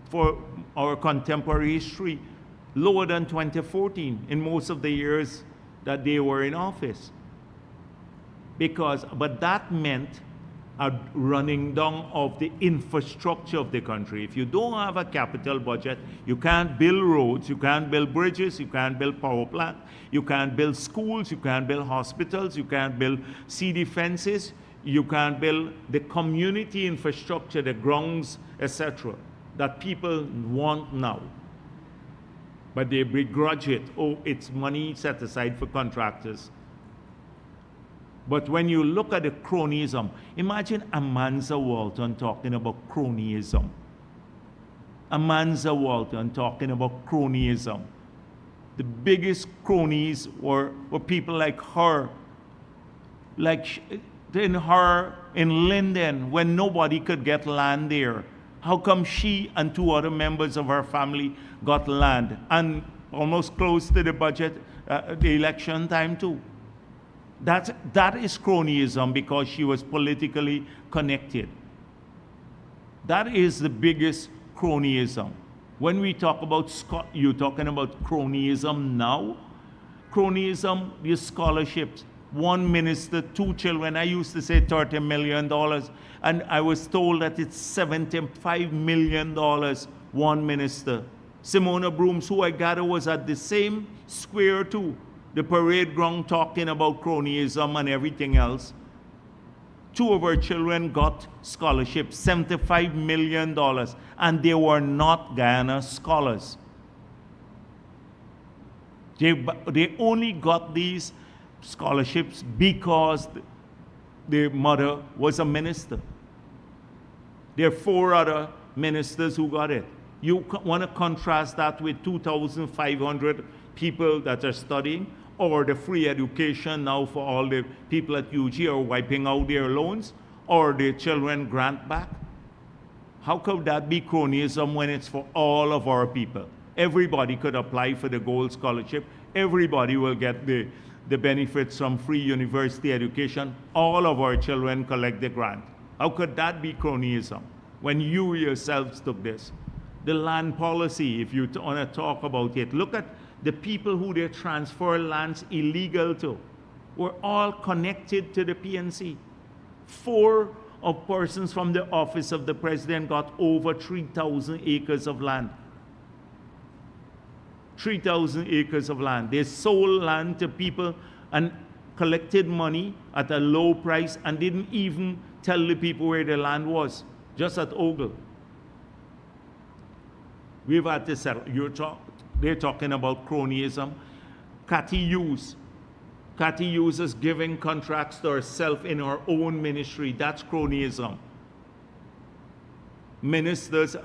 for our contemporary history, lower than 2014 in most of the years that they were in office. But that meant a running down of the infrastructure of the country. If you don't have a capital budget, you can't build roads, you can't build bridges, you can't build power plant, you can't build schools, you can't build hospitals, you can't build sea defenses, you can't build the community infrastructure, the grounds, etc., that people want now. But they begrudge it. Oh, it's money set aside for contractors. But when you look at the cronyism, imagine Amanza Walton talking about cronyism. Amanza Walton talking about cronyism. The biggest cronies were people like her, in Linden, when nobody could get land there. How come she and two other members of her family got land and almost close to the budget, the election time too? That is cronyism, because she was politically connected. That is the biggest cronyism. When we talk about, you're talking about cronyism now? Cronyism, the scholarships. One minister, two children. I used to say $30 million, and I was told that it's $75 million, one minister. Simona Brooms, who I gather was at the same square too, the parade ground, talking about cronyism and everything else. Two of her children got scholarships, $75 million, and they were not Guyana scholars. They only got these scholarships because the mother was a minister. There are 4 other ministers who got it. You want to contrast that with 2,500 people that are studying, or the free education now for all the people at UG are wiping out their loans, or the children grant back? How could that be cronyism when it's for all of our people? Everybody could apply for the gold scholarship. Everybody will get the benefits from free university education. All of our children collect the grant. How could that be cronyism when you yourselves took this? The land policy, if you want to talk about it, look at the people who they transfer lands illegal to. Were all connected to the PNC. Four of persons from the office of the president got over 3,000 acres of land. 3,000 acres of land. They sold land to people and collected money at a low price and didn't even tell the people where the land was, just at Ogle. We've had to settle. They're talking about cronyism. Cathy Hughes. Cathy Hughes is giving contracts to herself in her own ministry. That's cronyism. Ministers,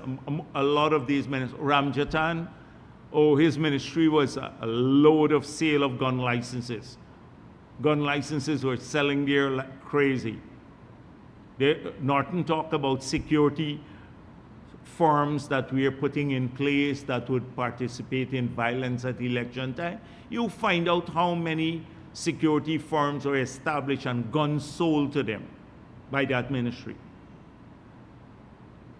a lot of these ministers, Ramjatan, his ministry was a load of sale of gun licenses. Gun licenses were selling there like crazy. Norton talked about security firms that we are putting in place that would participate in violence at election time. You find out how many security firms are established and guns sold to them by that ministry.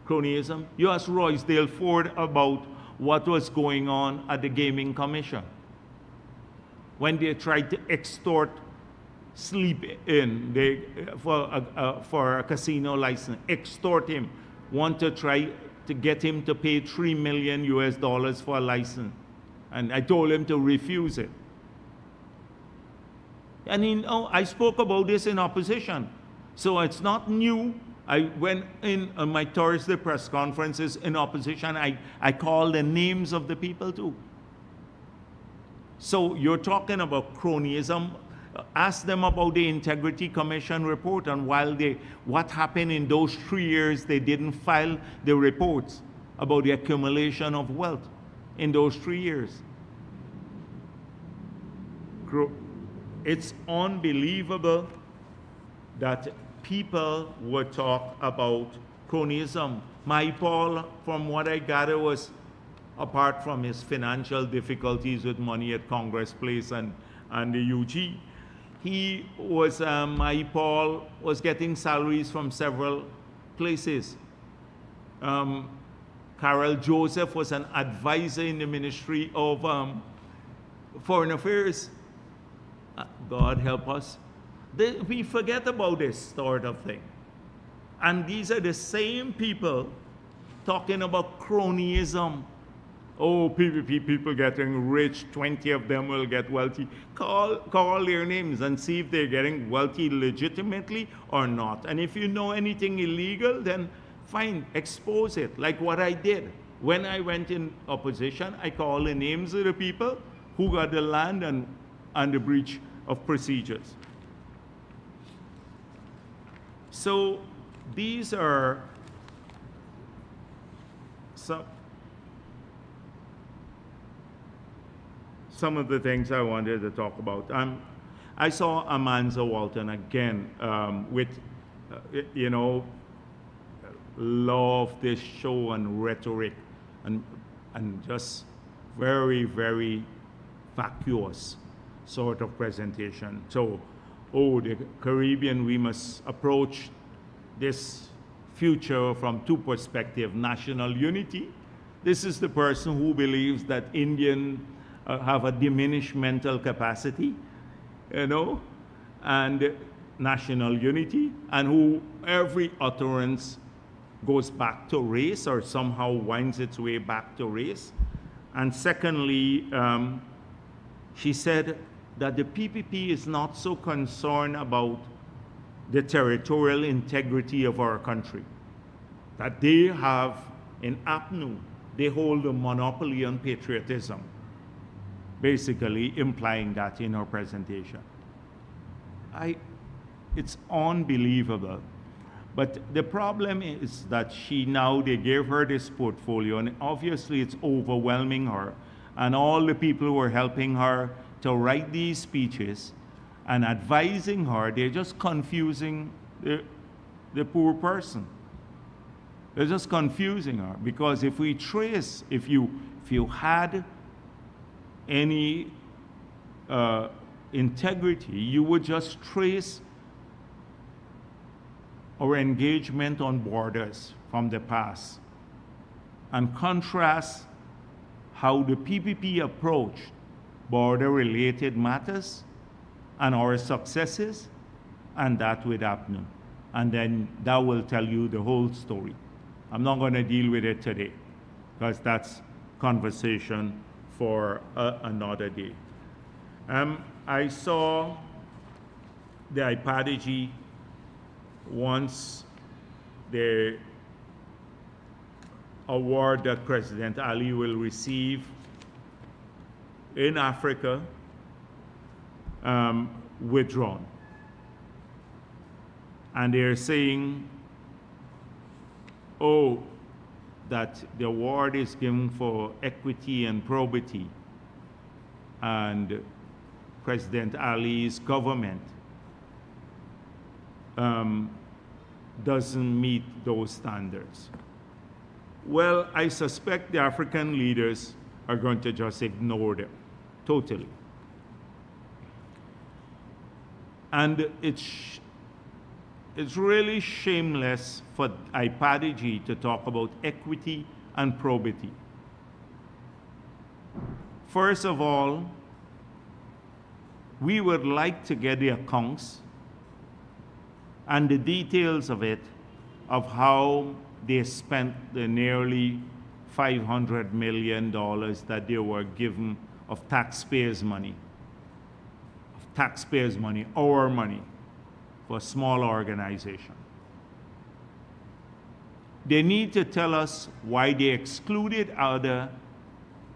Cronyism. You ask Roysdale Ford about what was going on at the Gaming Commission when they tried to extort sleep in for a casino license, extort him, want to try to get him to pay $3 million US for a license. And I told him to refuse it. And I spoke about this in opposition. So it's not new. I went in on my Thursday press conferences in opposition. I called the names of the people too. So you're talking about cronyism. Ask them about the Integrity Commission report and what happened in those 3 years they didn't file the reports about the accumulation of wealth in those 3 years. It's unbelievable that people would talk about cronyism. My Paul, from what I gather, was, apart from his financial difficulties with money at Congress Place and the UG, he was, my Paul was getting salaries from several places. Carol Joseph was an advisor in the Ministry of Foreign Affairs. God help us. We forget about this sort of thing. And these are the same people talking about cronyism. Oh, PPP people getting rich, 20 of them will get wealthy. Call their names and see if they're getting wealthy legitimately or not. And if you know anything illegal, then fine, expose it, like what I did. When I went in opposition, I called the names of the people who got the land and the breach of procedures. So these are some of the things I wanted to talk about. I saw Amanza Walton again with, love this show and rhetoric and just very, very vacuous sort of presentation. So, the Caribbean, we must approach this future from two perspectives: national unity. This is the person who believes that Indians have a diminished mental capacity, and national unity, and who every utterance goes back to race or somehow winds its way back to race. And secondly, she said that the PPP is not so concerned about the territorial integrity of our country, that they have, in APNU, they hold a monopoly on patriotism, basically implying that in her presentation. It's unbelievable. But the problem is that they gave her this portfolio, and obviously it's overwhelming her. And all the people who are helping her to write these speeches and advising her, they're just confusing the poor person. They're just confusing her, because if we trace, if you had any integrity, you would just trace our engagement on borders from the past and contrast how the PPP approached border-related matters and our successes, and that with APNU. and then that will tell you the whole story. I'm not going to deal with it today, because that's conversation for another day. I saw the IPADG wants the award that President Ali will receive in Africa withdrawn. And they're saying, oh, that the award is given for equity and probity, and President Ali's government doesn't meet those standards. Well, I suspect the African leaders are going to just ignore them totally. And it's really shameless for IPADG to talk about equity and probity. First of all, we would like to get the accounts and the details of it, of how they spent the nearly $500 million that they were given of taxpayers' money. Our money, for a small organization. They need to tell us why they excluded other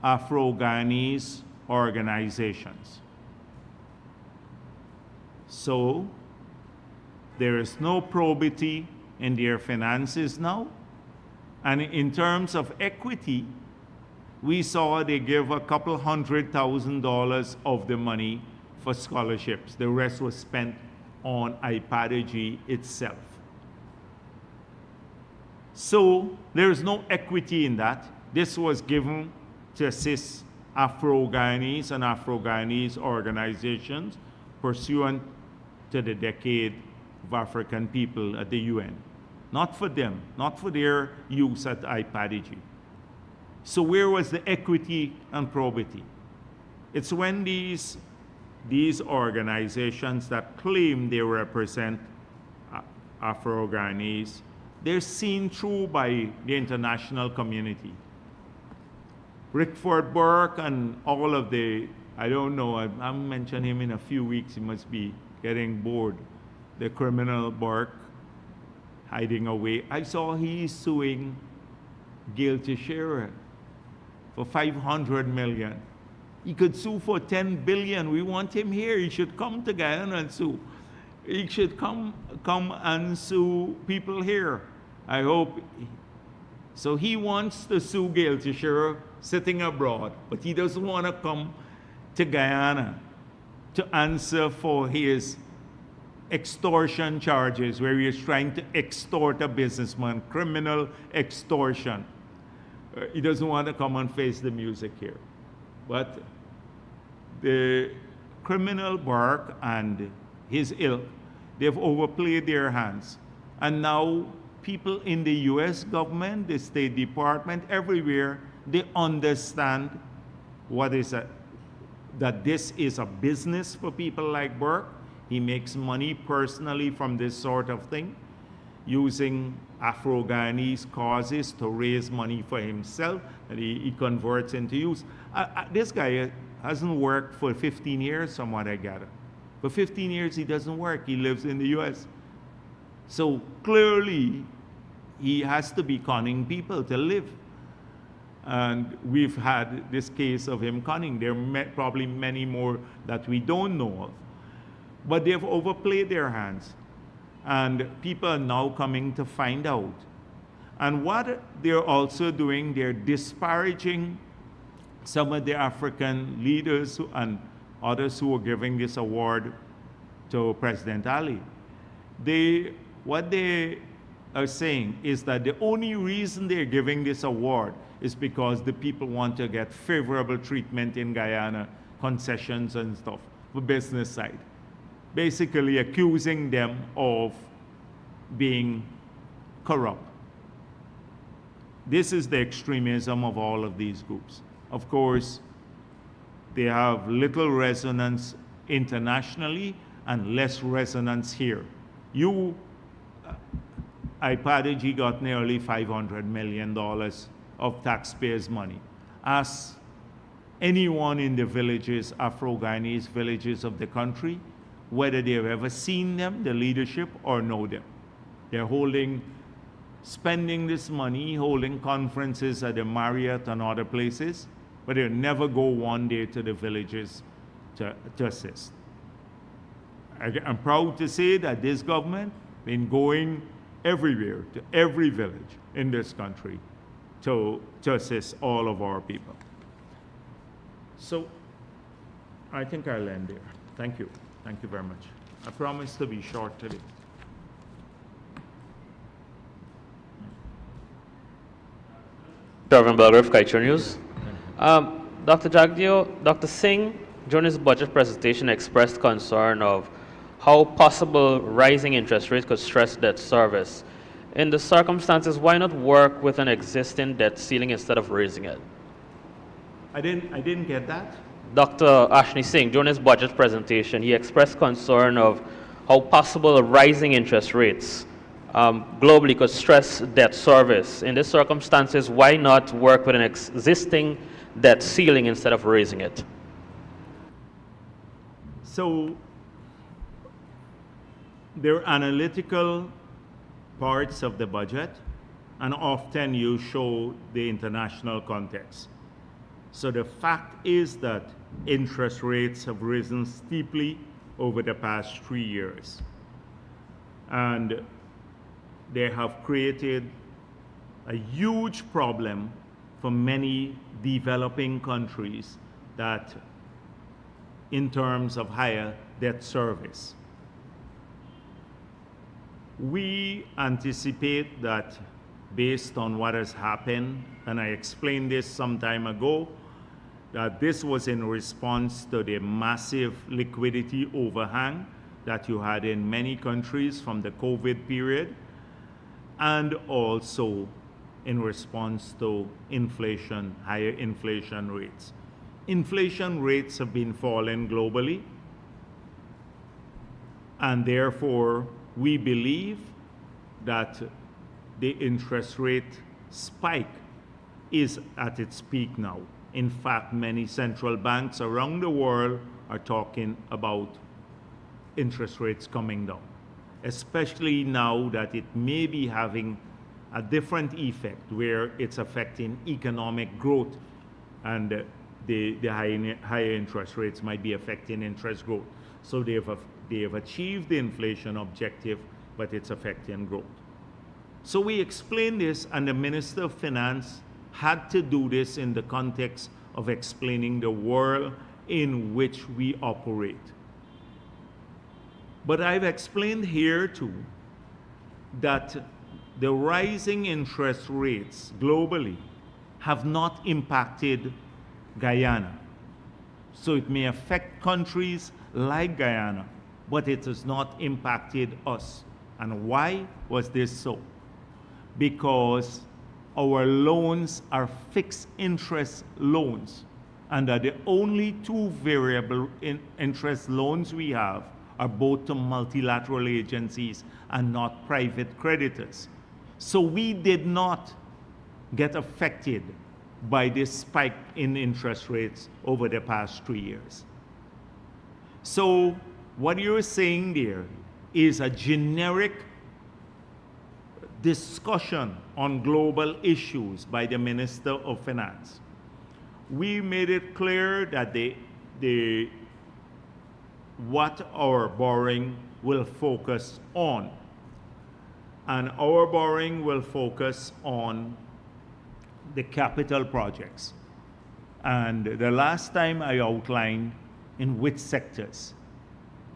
Afro-Guyanese organizations. So, there is no probity in their finances now. And in terms of equity, we saw they give a couple $100,000 of the money for scholarships. The rest was spent on IPADG itself. So there is no equity in that. This was given to assist Afro-Guyanese and Afro-Guyanese organizations pursuant to the Decade of African People at the UN. Not for them, not for their use at IPADG. So where was the equity and probity? It's when these organizations that claim they represent Afro-Guyanese, they're seen through by the international community. Rickford Burke and all of the, I don't know, I'll mention him in a few weeks, he must be getting bored. The criminal Burke, hiding away. I saw he's suing Gail Teixeira for $500 million. He could sue for $10 billion. We want him here. He should come to Guyana and sue. He should come and sue people here. I hope. So he wants to sue Gail Teixeira sitting abroad, but he doesn't want to come to Guyana to answer for his extortion charges, where he is trying to extort a businessman, criminal extortion. He doesn't want to come and face the music here. But the criminal Burke and his ilk, they've overplayed their hands. And now people in the US government, the State Department, everywhere, they understand what is that this is a business for people like Burke. He makes money personally from this sort of thing, using Afro-Guyanese causes to raise money for himself, and he converts into use. This guy hasn't worked for 15 years, from what I gather. For 15 years, he doesn't work. He lives in the US. So clearly, he has to be conning people to live. And we've had this case of him conning. There are probably many more that we don't know of. But they've overplayed their hands. And people are now coming to find out. And what they're also doing, they're disparaging some of the African leaders and others who are giving this award to President Ali. What they are saying is that the only reason they're giving this award is because the people want to get favorable treatment in Guyana, concessions and stuff, for business side. Basically accusing them of being corrupt. This is the extremism of all of these groups. Of course, they have little resonance internationally and less resonance here. IPADG got nearly $500 million of taxpayers' money. Ask anyone in the villages, Afro-Guyanese villages of the country, whether they've ever seen them, the leadership, or know them. They're spending this money, holding conferences at the Marriott and other places, but they'll never go one day to the villages to assist. I'm proud to say that this government has been going everywhere, to every village in this country to assist all of our people. So I think I'll end there. Thank you. Thank you very much. I promise to be short today. Reverend Belgrave, Kaiser News. Dr. Jagdeo, Dr. Singh, during his budget presentation, expressed concern of how possible rising interest rates could stress debt service. In the circumstances, why not work with an existing debt ceiling instead of raising it? I didn't get that. Dr. Ashney Singh, during his budget presentation, he expressed concern of how possible rising interest rates globally could stress debt service. In these circumstances, why not work with an existing debt ceiling instead of raising it? So there are analytical parts of the budget, and often you show the international context. So the fact is that interest rates have risen steeply over the past 3 years. And they have created a huge problem for many developing countries that in terms of higher debt service. We anticipate that based on what has happened, and I explained this some time ago, that this was in response to the massive liquidity overhang that you had in many countries from the COVID period, and also in response to inflation, higher inflation rates. Inflation rates have been falling globally, and therefore we believe that the interest rate spike is at its peak now. In fact, many central banks around the world are talking about interest rates coming down, especially now that it may be having a different effect where it's affecting economic growth, and the higher interest rates might be affecting interest growth. So they have achieved the inflation objective, but it's affecting growth. So we explained this, and the Minister of Finance had to do this in the context of explaining the world in which we operate. But I've explained here too that the rising interest rates globally have not impacted Guyana. So it may affect countries like Guyana, but it has not impacted us. And why was this so? Because our loans are fixed interest loans, and that the only two variable interest loans we have are both to multilateral agencies and not private creditors. So we did not get affected by this spike in interest rates over the past 3 years. So what you're saying there is a generic discussion on global issues by the Minister of Finance. We made it clear that what our borrowing will focus on. And our borrowing will focus on the capital projects. And the last time I outlined in which sectors.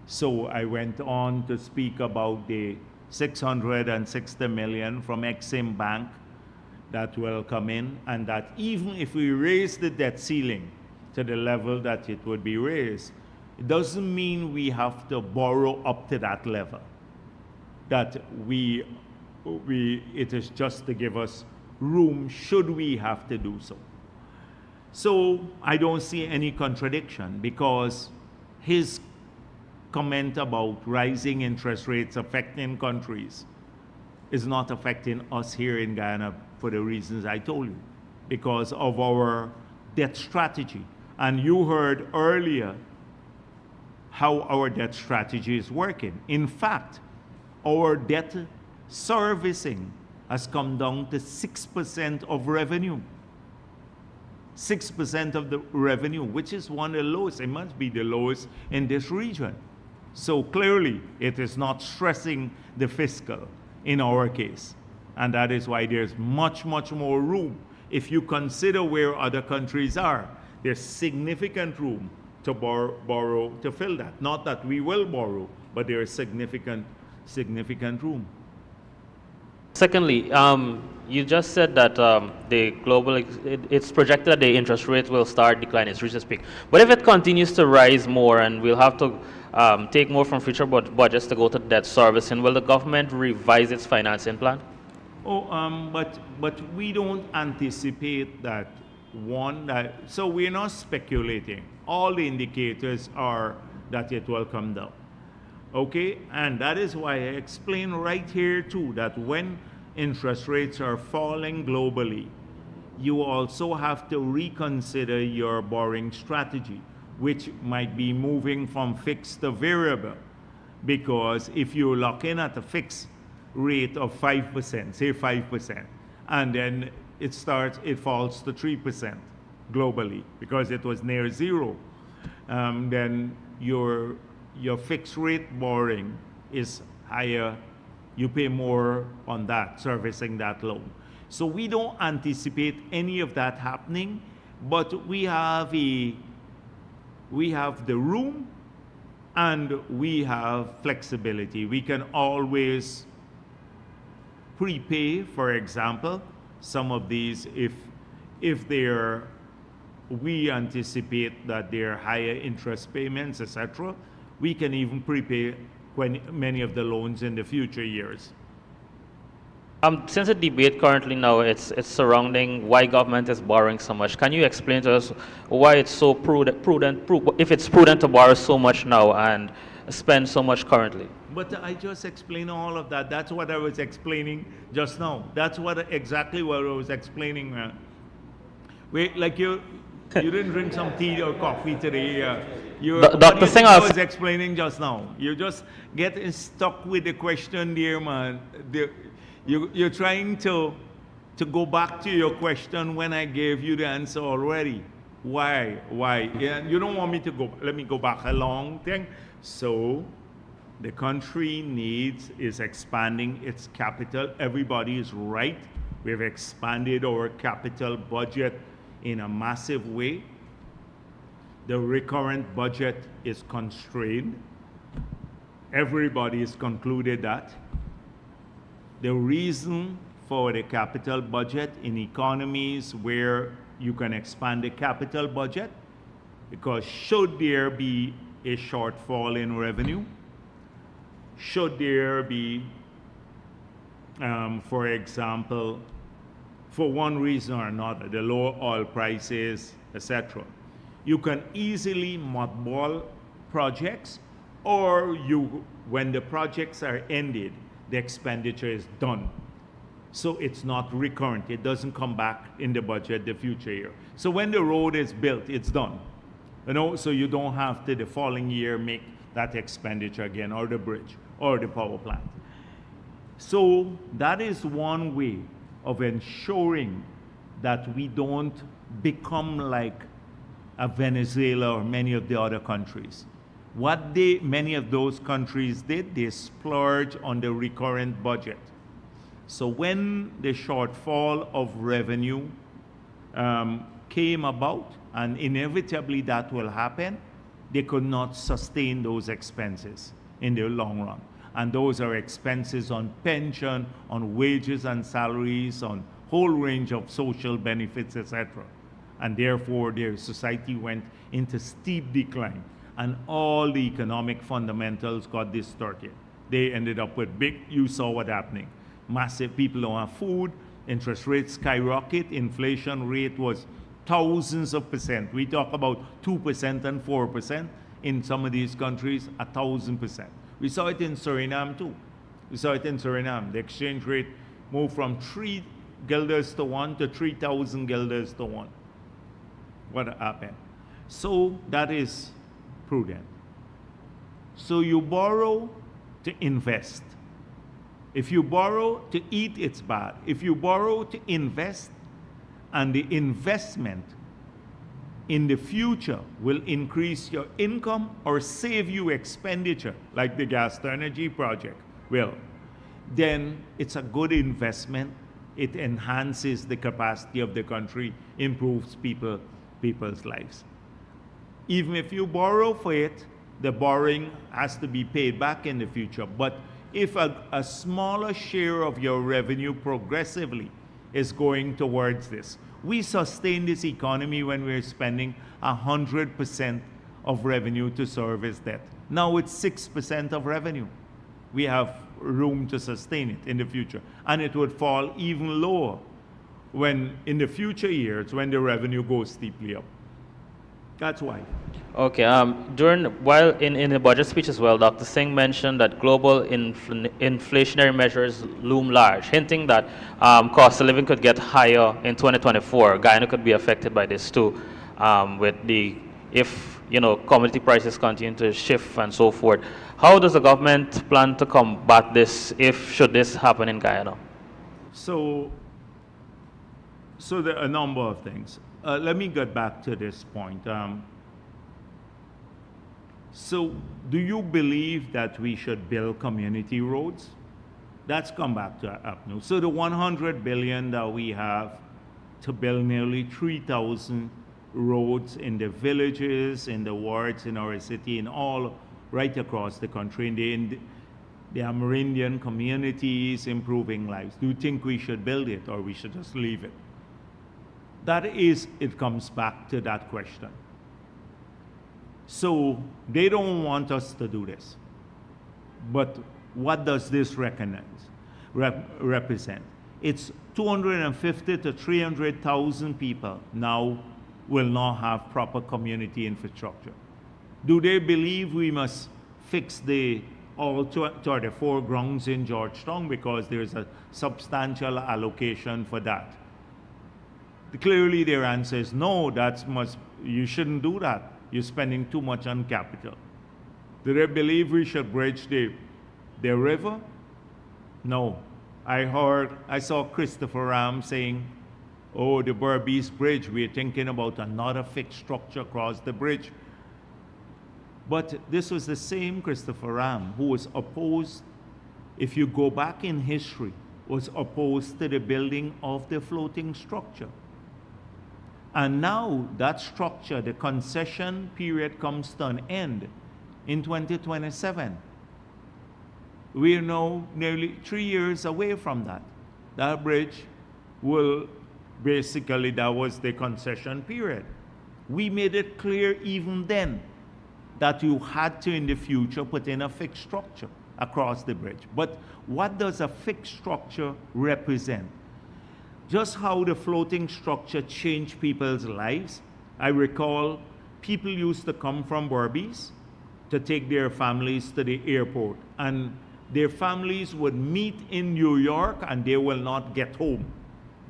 So I went on to speak about the $660 million from Exim Bank that will come in, and that even if we raise the debt ceiling to the level that it would be raised, it doesn't mean we have to borrow up to that level. That it is just to give us room should we have to do so. So I don't see any contradiction, because his comment about rising interest rates affecting countries is not affecting us here in Guyana for the reasons I told you, because of our debt strategy. And you heard earlier how our debt strategy is working. In fact, our debt servicing has come down to 6% of revenue. 6% of the revenue, which is one of the lowest. It must be the lowest in this region. So clearly, it is not stressing the fiscal in our case. And that is why there's much, much more room. If you consider where other countries are, there's significant room to borrow to fill that. Not that we will borrow, but there is significant room. Secondly, you just said that the global, it's projected that the interest rate will start declining, it's reached its peak. But if it continues to rise more and we'll have to take more from future budgets to go to debt servicing, will the government revise its financing plan? But we don't anticipate that so we're not speculating. All the indicators are that it will come down. Okay, and that is why I explain right here too that when interest rates are falling globally, you also have to reconsider your borrowing strategy, which might be moving from fixed to variable. Because if you lock in at a fixed rate of 5%, say 5%, and then it falls to 3% globally because it was near zero, then your fixed rate borrowing is higher. You pay more on that, servicing that loan. So we don't anticipate any of that happening, but we have the room and we have flexibility. We can always prepay, for example, some of these if we anticipate that there are higher interest payments, etc. We can even prepay many of the loans in the future years. Since the debate currently now it's surrounding why government is borrowing so much, can you explain to us why it's so if it's prudent to borrow so much now and spend so much currently? But I just explained all of that. That's what I was explaining just now. That's exactly what I was explaining. Wait, like you didn't drink some tea or coffee today. Dr. Singh was explaining just now. You just get stuck with the question there, man. You're trying to go back to your question when I gave you the answer already. Why? Yeah, you don't want me to go. Let me go back a long thing. So the country is expanding its capital. Everybody is right. We've expanded our capital budget in a massive way. The recurrent budget is constrained. Everybody has concluded that. The reason for the capital budget in economies where you can expand the capital budget, because should there be a shortfall in revenue, should there be, for example, for one reason or another, the lower oil prices, etc., you can easily mothball projects, or when the projects are ended, the expenditure is done. So it's not recurrent. It doesn't come back in the budget the future year. So when the road is built, it's done. So you don't have to the following year make that expenditure again, or the bridge, or the power plant. So that is one way of ensuring that we don't become like a Venezuela or many of the other countries. What many of those countries did, they splurged on the recurrent budget. So when the shortfall of revenue came about, and inevitably that will happen, they could not sustain those expenses in the long run. And those are expenses on pension, on wages and salaries, on whole range of social benefits, etc. And therefore their society went into steep decline. And all the economic fundamentals got distorted. They ended up with you saw what happening. Massive, people don't have food, interest rates skyrocket, inflation rate was thousands of percent. We talk about 2% and 4%. In some of these countries, 1,000%. We saw it in Suriname too. We saw it in Suriname. The exchange rate moved from 3 guilders to 1 to 3,000 guilders to 1. What happened? So that is prudent. So you borrow to invest. If you borrow to eat, it's bad. If you borrow to invest, and the investment in the future will increase your income or save you expenditure, like the gas to energy project will, then it's a good investment. It enhances the capacity of the country, improves people's lives. Even if you borrow for it, the borrowing has to be paid back in the future. But if a smaller share of your revenue progressively is going towards this, we sustain this economy when we're spending 100% of revenue to service debt. Now it's 6% of revenue. We have room to sustain it in the future. And it would fall even lower when in the future years when the revenue goes steeply up. That's why. Okay. While in the budget speech as well, Dr. Singh mentioned that global inflationary measures loom large, hinting that cost of living could get higher in 2024. Guyana could be affected by this too, if commodity prices continue to shift and so forth. How does the government plan to combat this should this happen in Guyana? So there are a number of things. Let me get back to this point. So do you believe that we should build community roads? That's come back to APNU. So the 100 billion that we have to build nearly 3,000 roads in the villages, in the wards, in our city, in all right across the country, in the Amerindian communities, improving lives. Do you think we should build it or we should just leave it? It comes back to that question. So they don't want us to do this. But what does this represent? It's 250 to 300,000 people now will not have proper community infrastructure. Do they believe we must fix all 34 grounds in Georgetown because there's a substantial allocation for that? Clearly their answer is no, you shouldn't do that. You're spending too much on capital. Do they believe we should bridge the river? No. I saw Christopher Ram saying, oh, the Berbice Bridge, we're thinking about another fixed structure across the bridge. But this was the same Christopher Ram who was opposed, if you go back in history, was opposed to the building of the floating structure. And now that structure, the concession period comes to an end in 2027. We are now nearly 3 years away from that. That bridge will basically, that was the concession period. We made it clear even then that you had to in the future put in a fixed structure across the bridge. But what does a fixed structure represent? Just how the floating structure changed people's lives. I recall people used to come from Berbice to take their families to the airport, and their families would meet in New York and they will not get home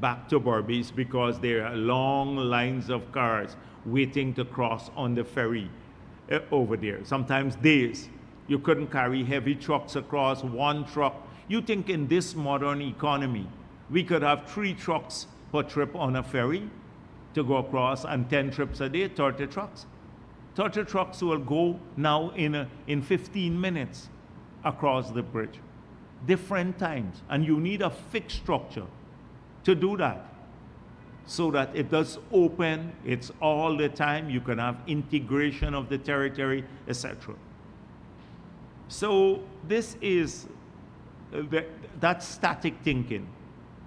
back to Berbice because there are long lines of cars waiting to cross on the ferry over there, sometimes days. You couldn't carry heavy trucks across, one truck. You think in this modern economy, we could have 3 trucks per trip on a ferry to go across and 10 trips a day, 30 trucks. 30 trucks will go now in 15 minutes across the bridge. Different times. And you need a fixed structure to do that so that it does open, it's all the time, you can have integration of the territory, etc. So this is, that static thinking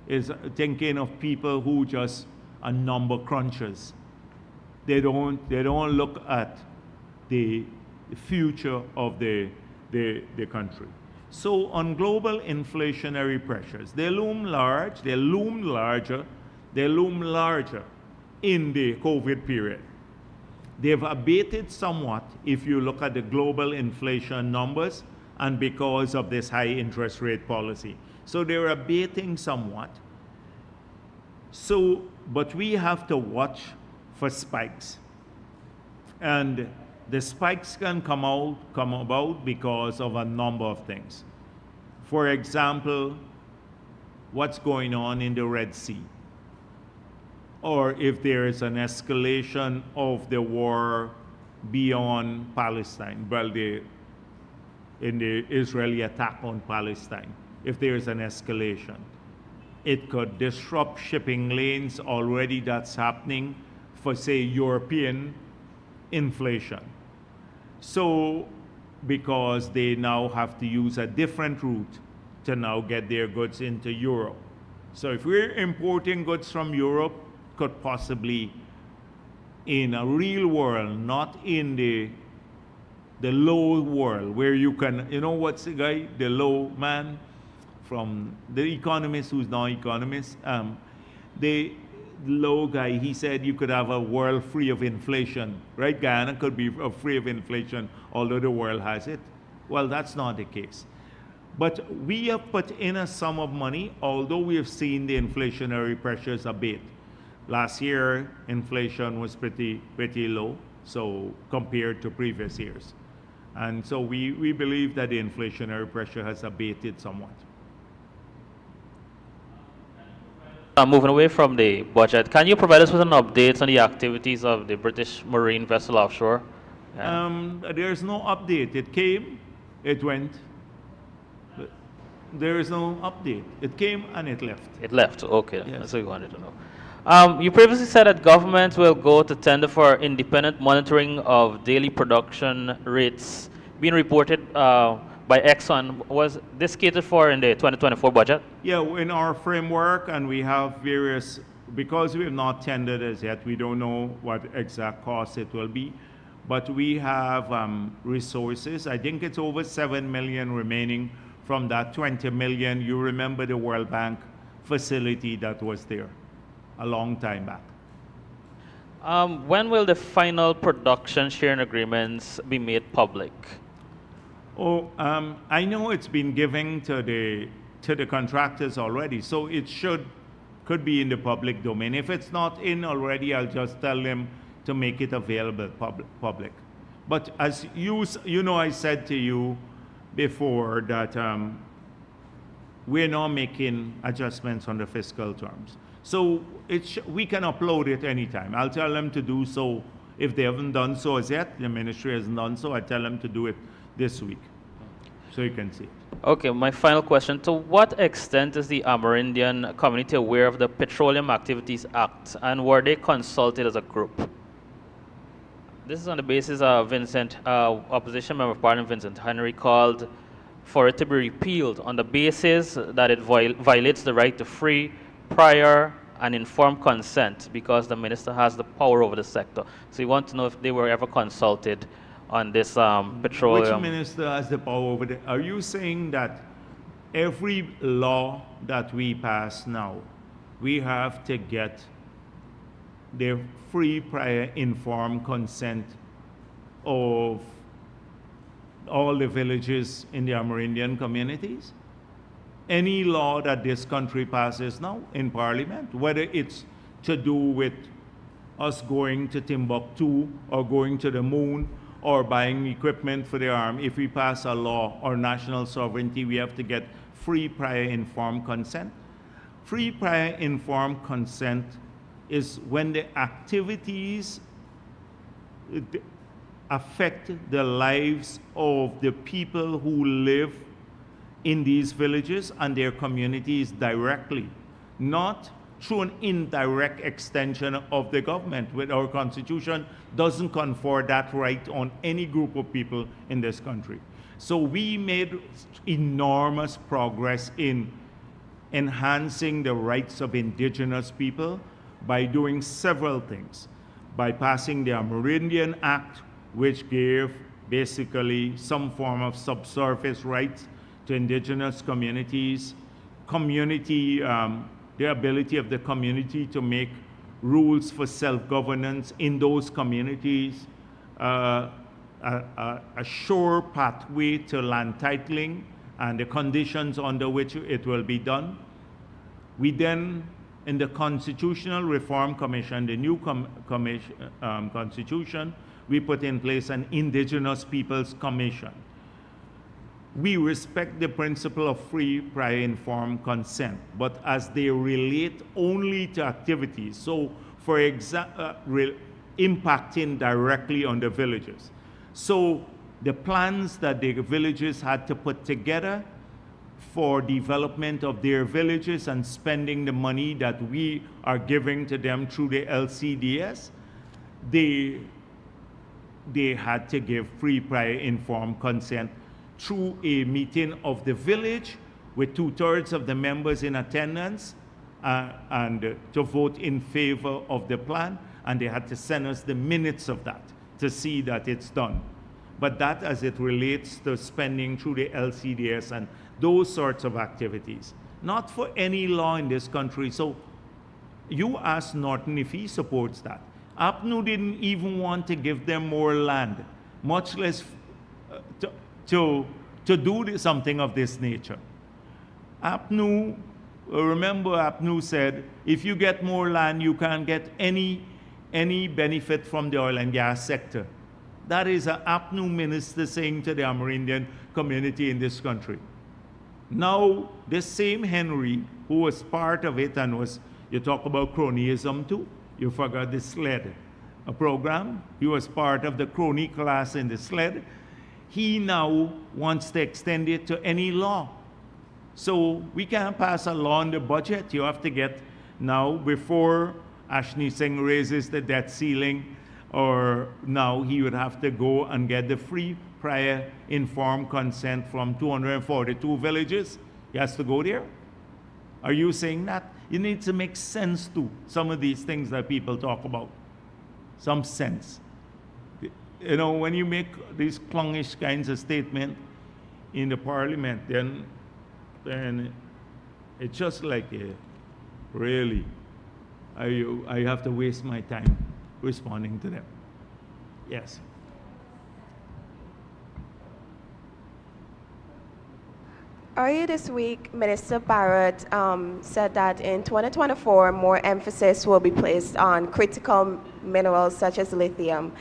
is thinking of people who just are number crunchers. They don't look at the future of the country. So on global inflationary pressures, they loom larger in the COVID period. They've abated somewhat if you look at the global inflation numbers, and because of this high interest rate policy. So they're abating somewhat. So, but we have to watch for spikes. And the spikes can come about because of a number of things. For example, what's going on in the Red Sea, or if there is an escalation of the war beyond Palestine, well, in the Israeli attack on Palestine, if there is an escalation, it could disrupt shipping lanes. Already that's happening for, say, European inflation. So, because they now have to use a different route to now get their goods into Europe. So if we're importing goods from Europe, could possibly, in a real world, not in the low world, where you can, you know what's the guy, the low man from the economist who's now economist, the low guy, he said you could have a world free of inflation, right? Guyana could be free of inflation, although the world has it. Well, that's not the case. But we have put in a sum of money, although we have seen the inflationary pressures abate. Last year, inflation was pretty low, so compared to previous years. And so we believe that the inflationary pressure has abated somewhat. Moving away from the budget, can you provide us with an update on the activities of the British Marine vessel offshore? There's no update. It came, it went. There is no update. It came and it left. It left, okay. Yes. That's what we wanted to know. You previously said that government will go to tender for independent monitoring of daily production rates being reported by Exxon. Was this catered for in the 2024 budget? Yeah, in our framework, and we have various, because we have not tendered as yet, we don't know what exact cost it will be, but we have resources. I think it's over 7 million remaining from that 20 million. You remember the World Bank facility that was there a long time back. When will the final production sharing agreements be made public? Oh, I know it's been given to the contractors already, so it could be in the public domain. If it's not in already, I'll just tell them to make it available public. But as you know, I said to you before that we're now making adjustments on the fiscal terms. So we can upload it anytime. I'll tell them to do so. If they haven't done so as yet, the ministry hasn't done so, I tell them to do it this week, so you can see it. Okay, my final question. To what extent is the Amerindian community aware of the Petroleum Activities Act, and were they consulted as a group? This is on the basis of Opposition Member of Parliament Vincent Henry called for it to be repealed on the basis that it violates the right to free, prior, and informed consent because the minister has the power over the sector. So we want to know if they were ever consulted on this petroleum. Which minister has the power over it? Are you saying that every law that we pass now, we have to get the free, prior, informed consent of all the villages in the Amerindian communities? Any law that this country passes now in Parliament, whether it's to do with us going to Timbuktu or going to the moon or buying equipment for the army, if we pass a law or national sovereignty, we have to get free, prior, informed consent. Free, prior, informed consent is when the activities affect the lives of the people who live in these villages and their communities directly, not through an indirect extension of the government. With our constitution doesn't confer that right on any group of people in this country. So we made enormous progress in enhancing the rights of indigenous people by doing several things. By passing the Amerindian Act, which gave basically some form of subsurface rights to indigenous communities, the ability of the community to make rules for self-governance in those communities, a sure pathway to land titling and the conditions under which it will be done. We then, in the Constitutional Reform Commission, the new constitution, we put in place an Indigenous Peoples Commission. We respect the principle of free, prior, informed consent, but as they relate only to activities, so for example, impacting directly on the villages. So the plans that the villages had to put together for development of their villages and spending the money that we are giving to them through the LCDS, they had to give free, prior, informed consent through a meeting of the village with 2/3 of the members in attendance and to vote in favor of the plan, and they had to send us the minutes of that to see that it's done. But that as it relates to spending through the LCDS and those sorts of activities, not for any law in this country. So you ask Norton if he supports that. APNU didn't even want to give them more land, much less to do something of this nature. APNU, remember APNU said, if you get more land, you can't get any benefit from the oil and gas sector. That is an APNU minister saying to the Amerindian community in this country. Now, this same Henry, who was part of it and was, you talk about cronyism too, you forgot the SLED, a program. He was part of the crony class in the SLED. He now wants to extend it to any law. So we can't pass a law on the budget. You have to get now, before Ashni Singh raises the debt ceiling, or now he would have to go and get the free, prior, informed consent from 242 villages. He has to go there. Are you saying that? You need to make sense to some of these things that people talk about. Some sense. You know, when you make these clownish kinds of statements in the parliament, then it's just like, really, I have to waste my time responding to them. Yes. Earlier this week, Minister Bharrat said that in 2024, more emphasis will be placed on critical minerals such as lithium.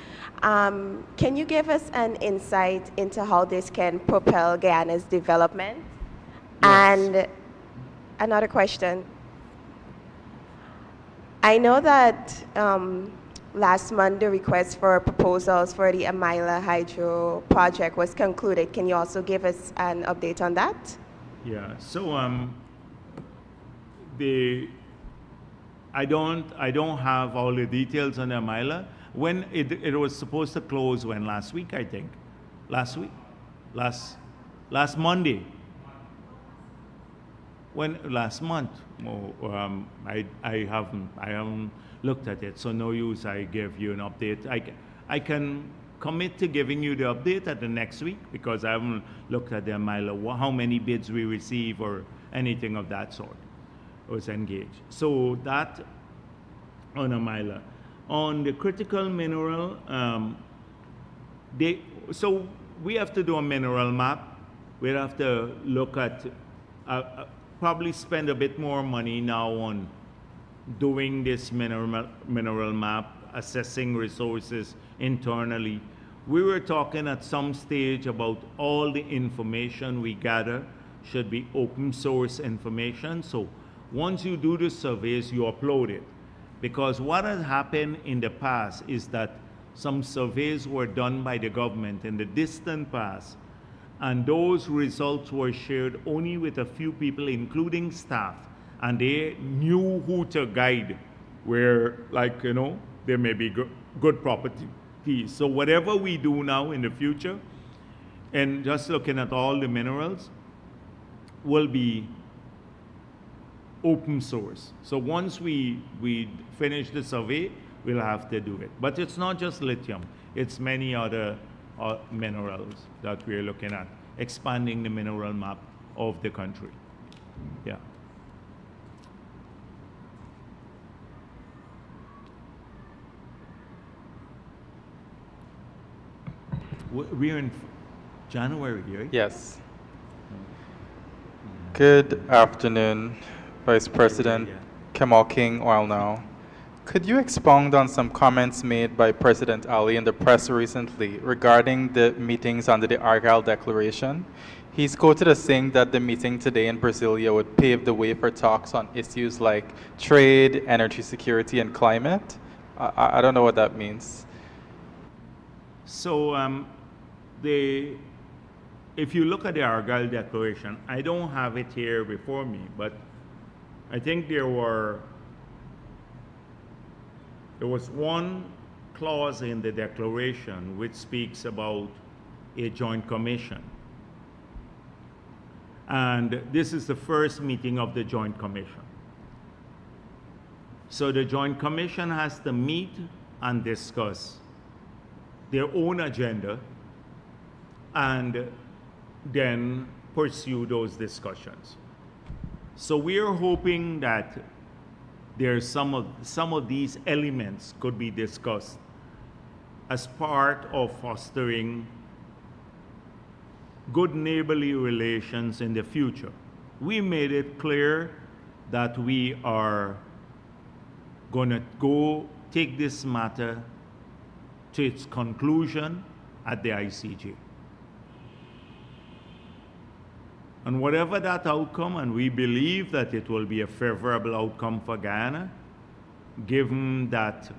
Can you give us an insight into how this can propel Guyana's development? Yes. And another question. I know that last month the request for proposals for the Amila Hydro project was concluded. Can you also give us an update on that? Yeah, so I don't have all the details on the Amila. When it was supposed to close when? Last week, I think. Last week? Last Monday. When last month? Oh, I haven't looked at it, so no use I give you an update. I can commit to giving you the update at the next week because I haven't looked at the Amila, how many bids we receive or anything of that sort was engaged. So that on Amila. On the critical mineral, so we have to do a mineral map. We have to look at, probably spend a bit more money now on doing this mineral map, assessing resources internally. We were talking at some stage about all the information we gather should be open source information. So once you do the surveys, you upload it. Because what has happened in the past is that some surveys were done by the government in the distant past, and those results were shared only with a few people, including staff, and they knew who to guide where, like, you know, there may be good properties. So whatever we do now in the future, and just looking at all the minerals, will be open source. So once we finish the survey, we'll have to do it. But it's not just lithium, it's many other minerals that we're looking at, expanding the mineral map of the country. Yeah. We're in January, right? Yes. Good afternoon, Vice President yeah. Kemal King Oil now. Could you expound on some comments made by President Ali in the press recently regarding the meetings under the Argyle Declaration? He's quoted as saying that the meeting today in Brasilia would pave the way for talks on issues like trade, energy security, and climate. I don't know what that means. So if you look at the Argyle Declaration, I don't have it here before me, but I think there was one clause in the declaration which speaks about a joint commission. And this is the first meeting of the joint commission. So the joint commission has to meet and discuss their own agenda and then pursue those discussions. So we are hoping that there's some of these elements could be discussed as part of fostering good neighborly relations in the future. We made it clear that we are going to go take this matter to its conclusion at the ICJ. And whatever that outcome, and we believe that it will be a favorable outcome for Guyana, given that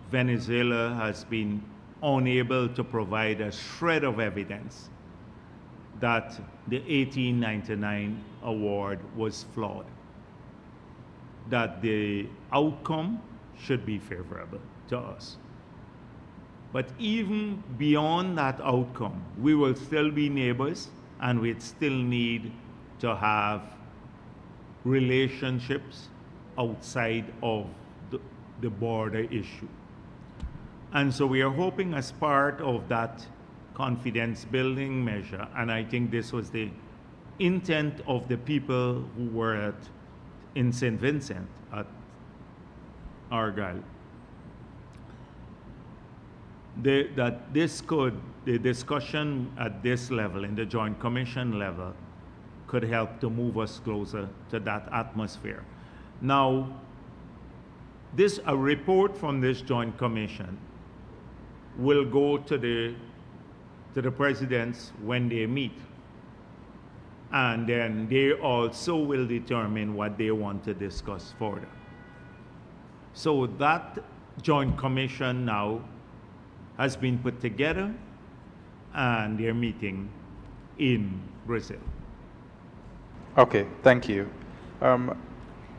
Venezuela has been unable to provide a shred of evidence that the 1899 award was flawed, that the outcome should be favorable to us. But even beyond that outcome, we will still be neighbors, and we'd still need to have relationships outside of the border issue. And so we are hoping, as part of that confidence building measure, and I think this was the intent of the people who were in St. Vincent at Argyle, that the discussion at this level, in the Joint Commission level, could help to move us closer to that atmosphere. Now, a report from this Joint Commission will go to the presidents when they meet. And then they also will determine what they want to discuss further. So that Joint Commission now has been put together, and they're meeting in Brazil. Okay, thank you.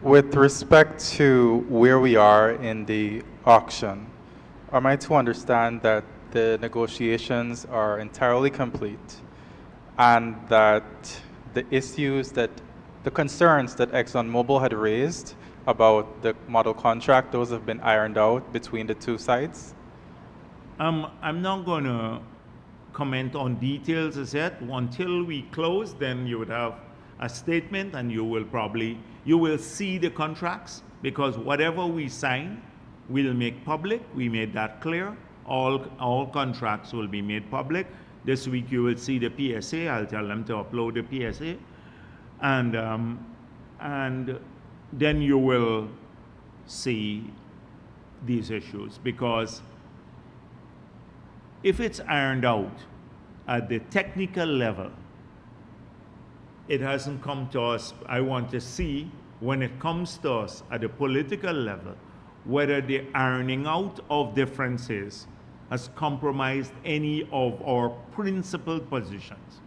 With respect to where we are in the auction, am I to understand that the negotiations are entirely complete and that the concerns that ExxonMobil had raised about the model contract, those have been ironed out between the two sides? I'm not going to comment on details as yet. Until we close, then you would have a statement, and you will see the contracts, because whatever we sign, we'll make public. We made that clear. All contracts will be made public. This week you will see the PSA. I'll tell them to upload the PSA. And then you will see these issues, because if it's ironed out at the technical level, it hasn't come to us. I want to see, when it comes to us at the political level, whether the ironing out of differences has compromised any of our principled positions.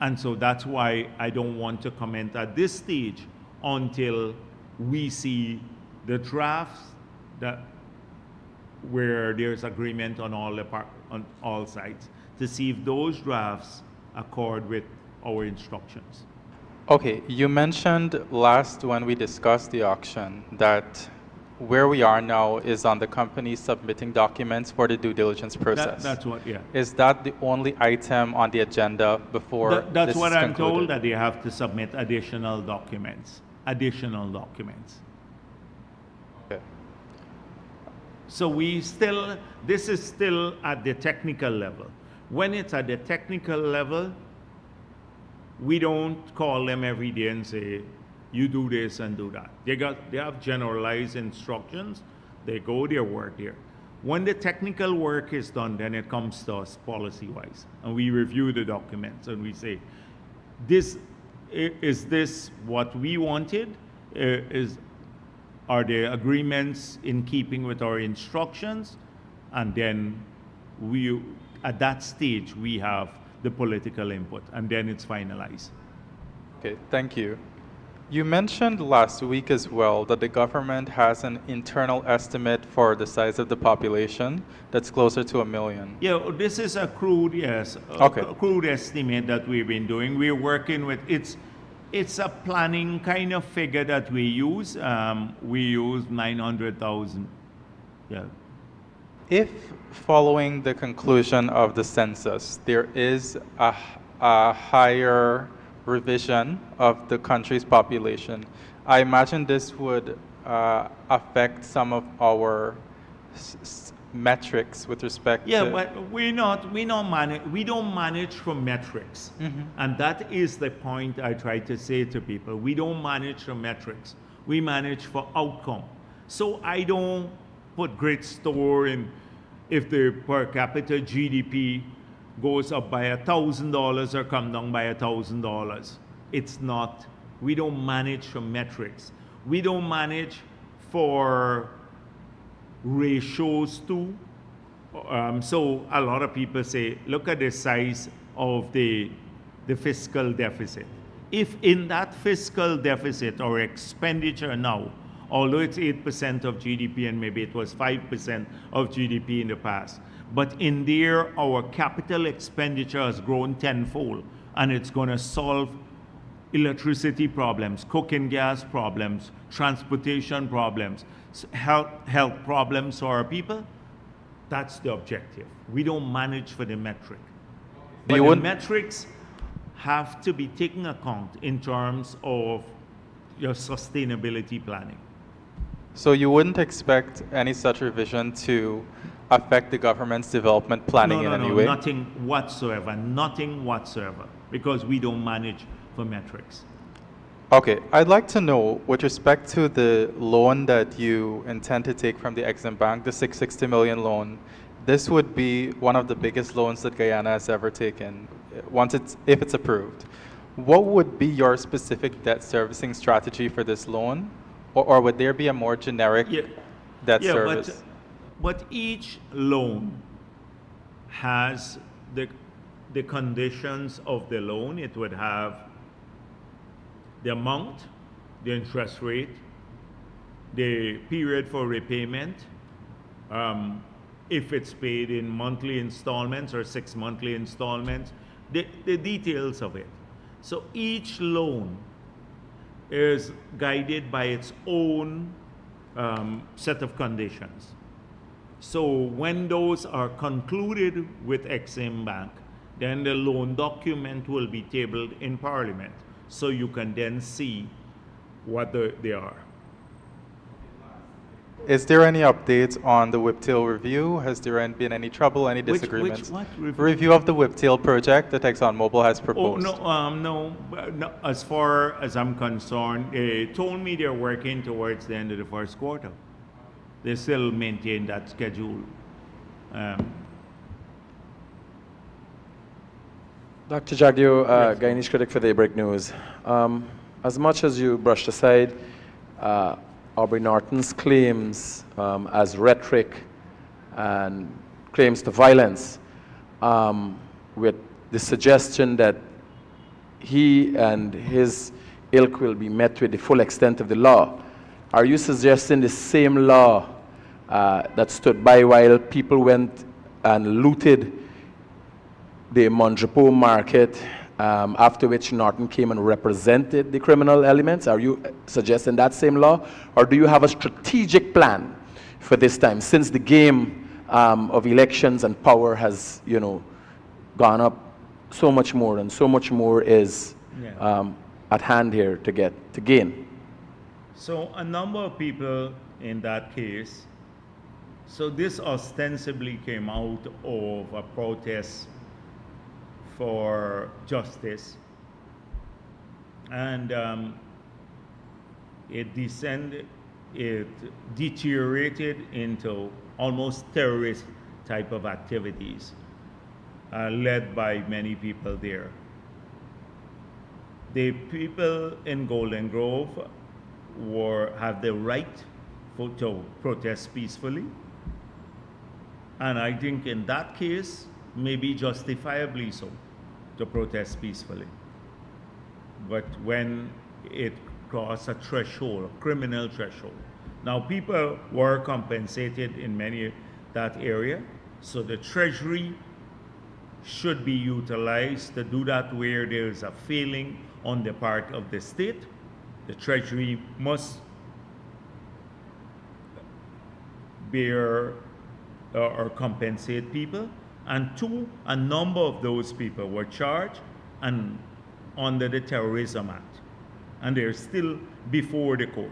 And so that's why I don't want to comment at this stage until we see the drafts where there's agreement on all sides, to see if those drafts accord with our instructions. Okay, you mentioned last when we discussed the auction that where we are now is on the company submitting documents for the due diligence process. That's what, yeah. Is that the only item on the agenda before That's this what is I'm concluded? told, that they have to submit additional documents. Okay. So this is still at the technical level. When it's at the technical level, we don't call them every day and say, you do this and do that. They have generalized instructions. They go their work there. When the technical work is done, then it comes to us policy-wise. And we review the documents and we say, is this what we wanted? Are the agreements in keeping with our instructions? And then at that stage, we have the political input, and then it's finalized. Okay, thank you. You mentioned last week as well that the government has an internal estimate for the size of the population that's closer to 1 million. Yeah, this is a crude, yes, Okay. a crude estimate that we've been doing. We're working with, it's a planning kind of figure that we use. We use 900,000, yeah. If following the conclusion of the census, there is a higher revision of the country's population, I imagine this would affect some of our metrics with respect Yeah, to... but we don't manage from metrics. And that is the point I try to say to people. We don't manage from metrics. We manage for outcome. So I don't put great store in if the per capita GDP goes up by $1,000 or come down by $1,000. It's not, we don't manage from metrics. We don't manage for ratios too. So a lot of people say, look at the size of the fiscal deficit. If in that fiscal deficit or expenditure now, although it's 8% of GDP and maybe it was 5% of GDP in the past, but in there our capital expenditure has grown tenfold, and it's going to solve electricity problems, cooking gas problems, transportation problems, health problems for our people. That's the objective. We don't manage for the metric. But the metrics have to be taken account in terms of your sustainability planning. So you wouldn't expect any such revision to affect the government's development planning in any way? Nothing whatsoever, because we don't manage for metrics. Okay, I'd like to know, with respect to the loan that you intend to take from the Exim Bank, the $660 million loan, this would be one of the biggest loans that Guyana has ever taken, if it's approved. What would be your specific debt servicing strategy for this loan? Or would there be a more generic debt service? But each loan has the conditions of the loan. It would have the amount, the interest rate, the period for repayment, if it's paid in monthly installments or 6 monthly installments, the details of it. So each loan is guided by its own set of conditions. So when those are concluded with Exim Bank, then the loan document will be tabled in Parliament, so you can then see what they are. Is there any updates on the Whiptail review? Has there been any trouble, any disagreements? What review of the Whiptail project that ExxonMobil has proposed. No. As far as I'm concerned, they told me they're working towards the end of the first quarter. They still maintain that schedule. Dr. Jagdeo, Guyanese critic for Daybreak News. As much as you brushed aside Aubrey Norton's claims as rhetoric and claims to violence, with the suggestion that he and his ilk will be met with the full extent of the law, are you suggesting the same law that stood by while people went and looted the Mondrepo market, after which Norton came and represented the criminal elements? Are you suggesting that same law? Or do you have a strategic plan for this time, since the game of elections and power has, gone up so much more, and so much more is at hand here to gain? So a number of people in that case So this ostensibly came out of a protest for justice, and it deteriorated into almost terrorist type of activities, led by many people there. The people in Golden Grove have the right to protest peacefully, and I think in that case, maybe justifiably so, to protest peacefully. But when it crossed a threshold, a criminal threshold. Now people were compensated in that area, so the Treasury should be utilized to do that where there is a failing on the part of the state. The Treasury must bear or compensate people. And two, a number of those people were charged and under the Terrorism Act, and they're still before the court.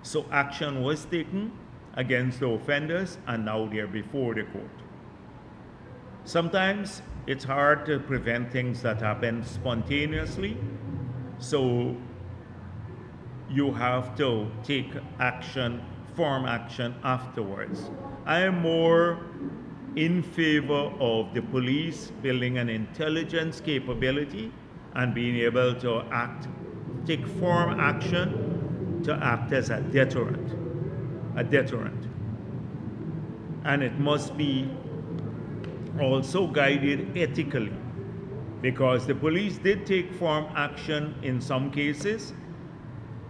So action was taken against the offenders, and now they're before the court. Sometimes it's hard to prevent things that happen spontaneously, so you have to take action, form action afterwards. I am more in favor of the police building an intelligence capability and being able to take firm action to act as a deterrent. And it must be also guided ethically, because the police did take firm action in some cases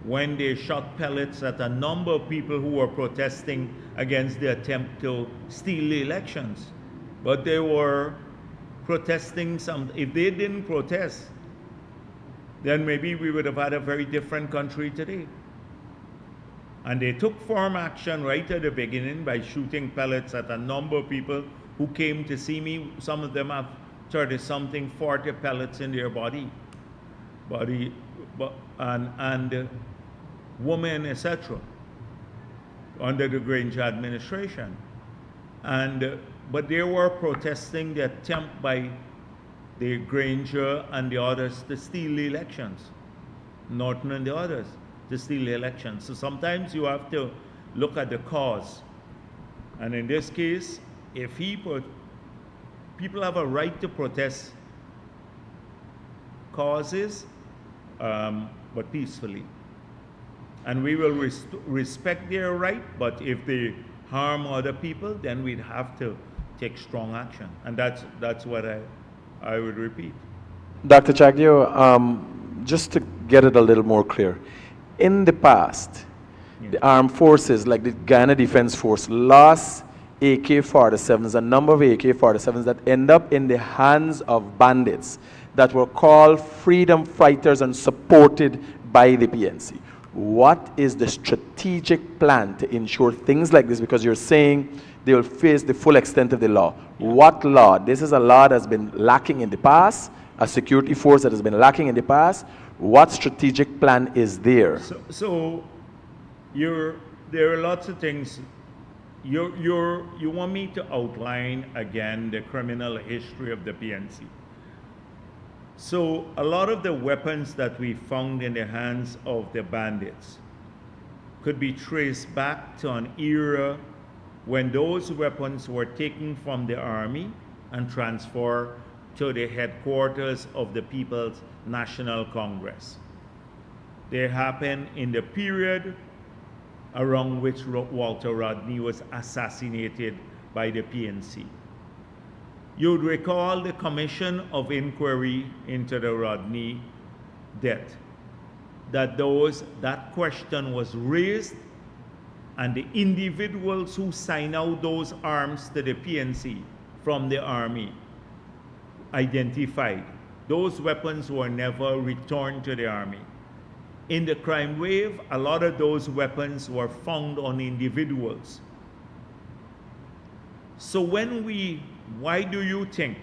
when they shot pellets at a number of people who were protesting against the attempt to steal the elections. But they were protesting if they didn't protest, then maybe we would have had a very different country today. And they took firm action right at the beginning by shooting pellets at a number of people who came to see me. Some of them have 30-something, 40 pellets in their body, and women, etc., under the Granger administration. But they were protesting the attempt by the Granger and the others to steal the elections, Norton and the others, to steal the elections. So sometimes you have to look at the cause. And in this case, people have a right to protest causes, but peacefully. And we will respect their right, but if they harm other people, then we'd have to take strong action. And that's what I would repeat. Dr. Jagdeo, just to get it a little more clear, in the past, the armed forces, like the Guyana Defense Force, lost AK-47s, a number of AK-47s that end up in the hands of bandits that were called freedom fighters and supported by the PNC. What is the strategic plan to ensure things like this? Because you're saying they will face the full extent of the law. What law? This is a law that's been lacking in the past, a security force that has been lacking in the past. What strategic plan is there? So there are lots of things. You want me to outline again the criminal history of the PNC. So a lot of the weapons that we found in the hands of the bandits could be traced back to an era when those weapons were taken from the army and transferred to the headquarters of the People's National Congress. They happened in the period around which Walter Rodney was assassinated by the PNC. You'd recall the Commission of Inquiry into the Rodney death, that question was raised, and the individuals who signed out those arms to the PNC from the army identified. Those weapons were never returned to the army. In the crime wave, a lot of those weapons were found on individuals. So why do you think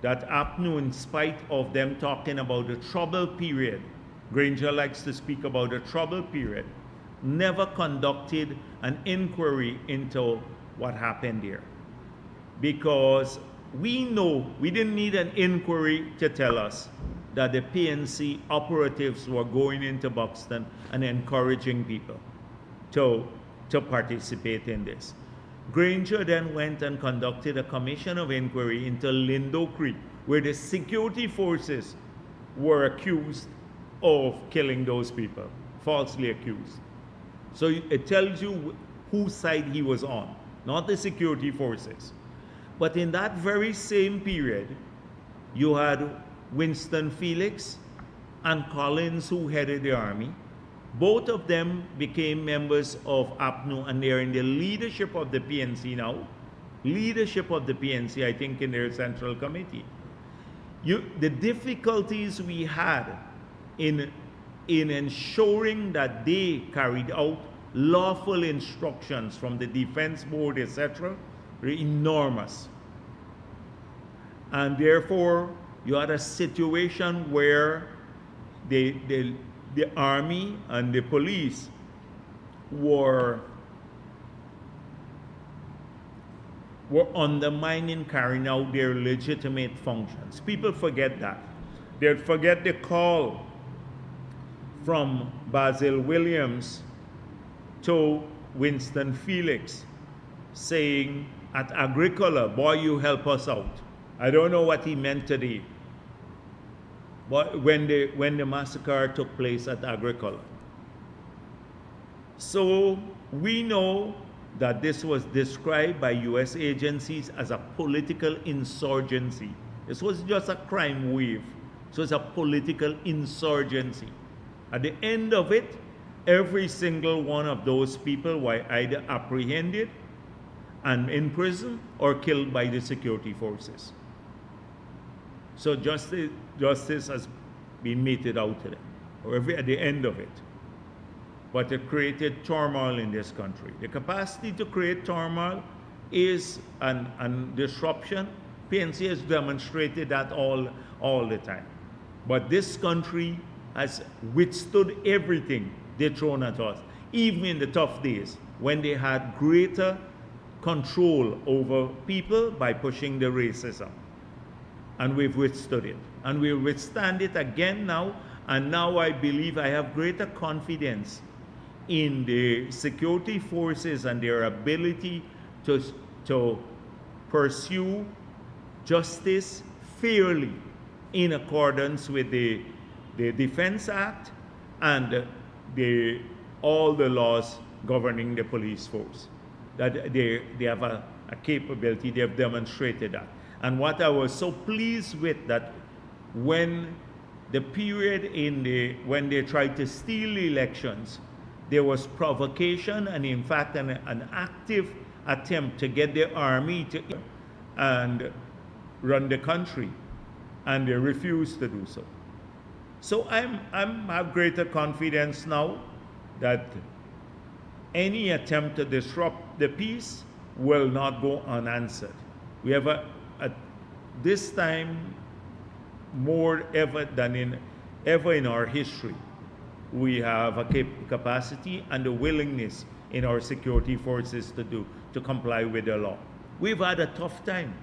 that APNU, in spite of them talking about the trouble period, Granger likes to speak about the trouble period, never conducted an inquiry into what happened there. Because we know, we didn't need an inquiry to tell us that the PNC operatives were going into Buxton and encouraging people to participate in this. Granger then went and conducted a commission of inquiry into Lindo Creek, where the security forces were accused of killing those people, falsely accused. So it tells you whose side he was on, not the security forces. But in that very same period, you had Winston Felix and Collins, who headed the army. Both of them became members of APNU, and they're in the leadership of the PNC now. Leadership of the PNC, I think, in their central committee. The difficulties we had in ensuring that they carried out lawful instructions from the Defense Board, etc., were enormous. And therefore, you had a situation where the army and the police were undermining carrying out their legitimate functions. People forget that. They forget the call from Basil Williams to Winston Felix saying at Agricola, boy, you help us out. I don't know what he meant today, but when the massacre took place at Agricola. So we know that this was described by US agencies as a political insurgency. This was just a crime wave. So it's a political insurgency. At the end of it, every single one of those people were either apprehended and in prison or killed by the security forces. So justice has been meted out to them, or at the end of it. But it created turmoil in this country. The capacity to create turmoil is an disruption. PNC has demonstrated that all the time. But this country has withstood everything they thrown at us, even in the tough days when they had greater control over people by pushing the racism. And we've withstood it. And we'll withstand it again now. And now I believe I have greater confidence in the security forces and their ability to pursue justice fairly in accordance with the Defense Act and all the laws governing the police force. That they have a capability, they have demonstrated that. And what I was so pleased with, that when the period when they tried to steal the elections, there was provocation and in fact an active attempt to get the army to and run the country, and they refused to do so. So I have greater confidence now that any attempt to disrupt the peace will not go unanswered. We have this time more ever than ever in our history, we have a capacity and a willingness in our security forces to comply with the law. We've had a tough time.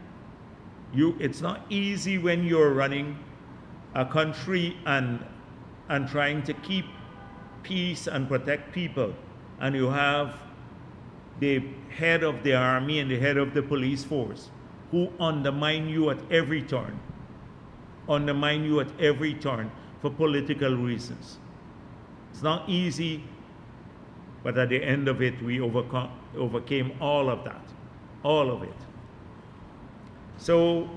It's not easy when you're running a country and trying to keep peace and protect people, and you have the head of the army and the head of the police force who undermine you at every turn for political reasons. It's not easy, but at the end of it, we overcame all of that, all of it. So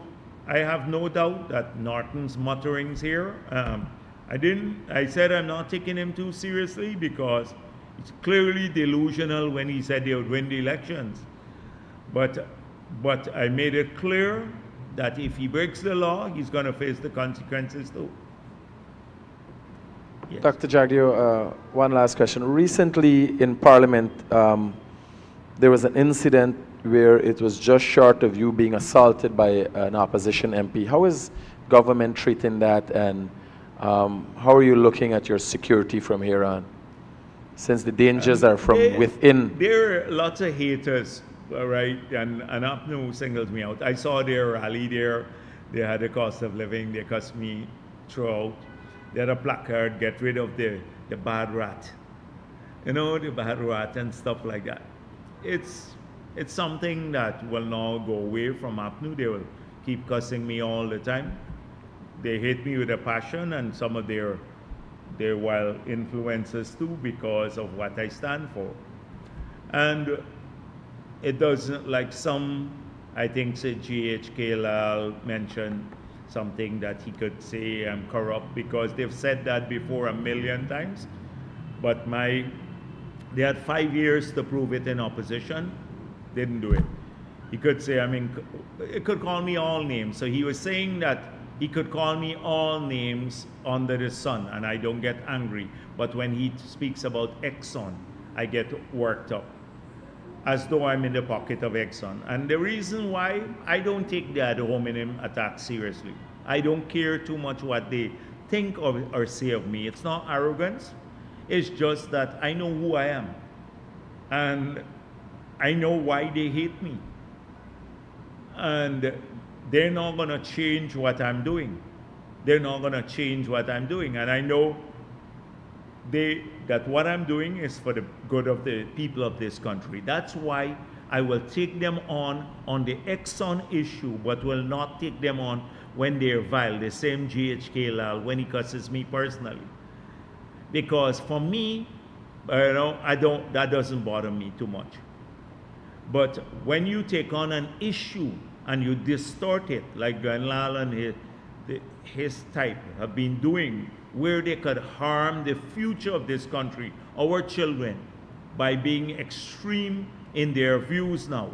I have no doubt that Norton's mutterings here, I said I'm not taking him too seriously because it's clearly delusional when he said they would win the elections. But I made it clear that if he breaks the law, he's going to face the consequences too. Yes. Dr. Jagdeo, one last question. Recently in Parliament, there was an incident where it was just short of you being assaulted by an opposition MP. How is government treating that, and how are you looking at your security from here on? Since the dangers are from within. There are lots of haters right? And APNU singles me out. I saw their rally there. They had a cost of living. They cussed me throughout. They had a placard, get rid of the bad rat. You know, the bad rat and stuff like that. It's something that will now go away from APNU. They will keep cussing me all the time. They hate me with a passion, and some of their wild influences too, because of what I stand for. And it doesn't, like some, I think, say GHK Lal mentioned something that he could say I'm corrupt, because they've said that before 1,000,000 times. But they had 5 years to prove it in opposition, didn't do it. He could say, it could call me all names. So he was saying that he could call me all names under the sun, and I don't get angry. But when he speaks about Exxon, I get worked up, as though I'm in the pocket of Exxon. And the reason why, I don't take the ad hominem attack seriously. I don't care too much what they think of or say of me. It's not arrogance. It's just that I know who I am. And I know why they hate me. And they're not going to change what I'm doing. They're not going to change what I'm doing. And I know that what I'm doing is for the good of the people of this country. That's why I will take them on the Exxon issue, but will not take them on when they're vile. The same GHK Lal, when he cusses me personally. Because for me, that doesn't bother me too much. But when you take on an issue and you distort it, like Glenn Lal and his type have been doing, where they could harm the future of this country, our children, by being extreme in their views now.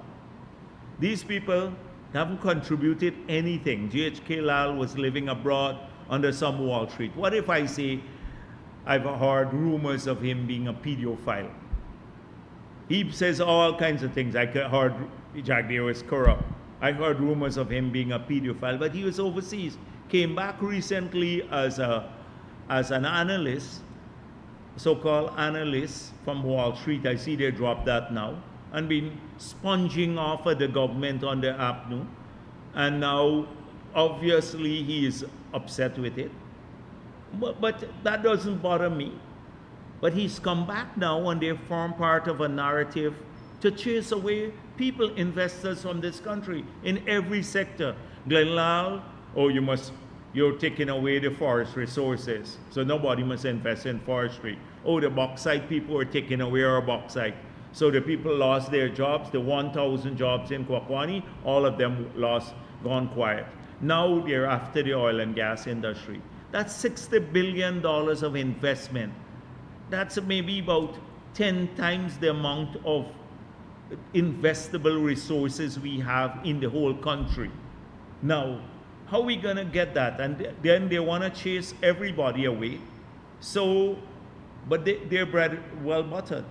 These people haven't contributed anything. GHK Lal was living abroad under some Wall Street. What if I say I've heard rumors of him being a pedophile? He says all kinds of things. I heard Jagdeo is corrupt. I heard rumors of him being a pedophile, but he was overseas. Came back recently as an analyst, so-called analyst from Wall Street. I see they dropped that now, and been sponging off of the government under APNU. And now, obviously, he is upset with it. But that doesn't bother me. But he's come back now, and they form part of a narrative to chase away people, investors from this country in every sector. Glenn Lal, you're taking away the forest resources, so nobody must invest in forestry. Oh, the bauxite people are taking away our bauxite. So the people lost their jobs, the 1,000 jobs in Kwakwani, all of them gone quiet. Now they're after the oil and gas industry. That's $60 billion of investment. That's maybe about 10 times the amount of investable resources we have in the whole country. Now, how are we going to get that? And then they want to chase everybody away. So, but they're bread well buttered.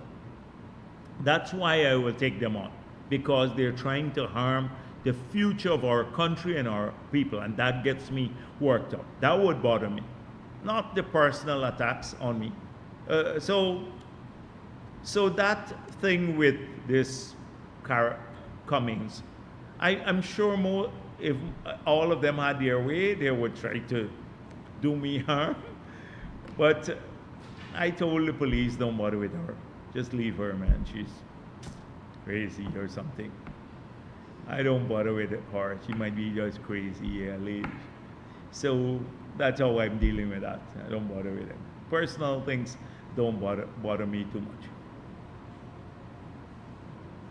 That's why I will take them on, because they're trying to harm the future of our country and our people, and that gets me worked up. That would bother me, not the personal attacks on me. So that thing with this Cummings, I'm sure if all of them had their way, they would try to do me harm. But I told the police, don't bother with her. Just leave her, man. She's crazy or something. I don't bother with her. She might be just crazy, yeah, lady. So that's how I'm dealing with that. I don't bother with it. Personal things don't bother me too much.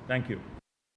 Thank you.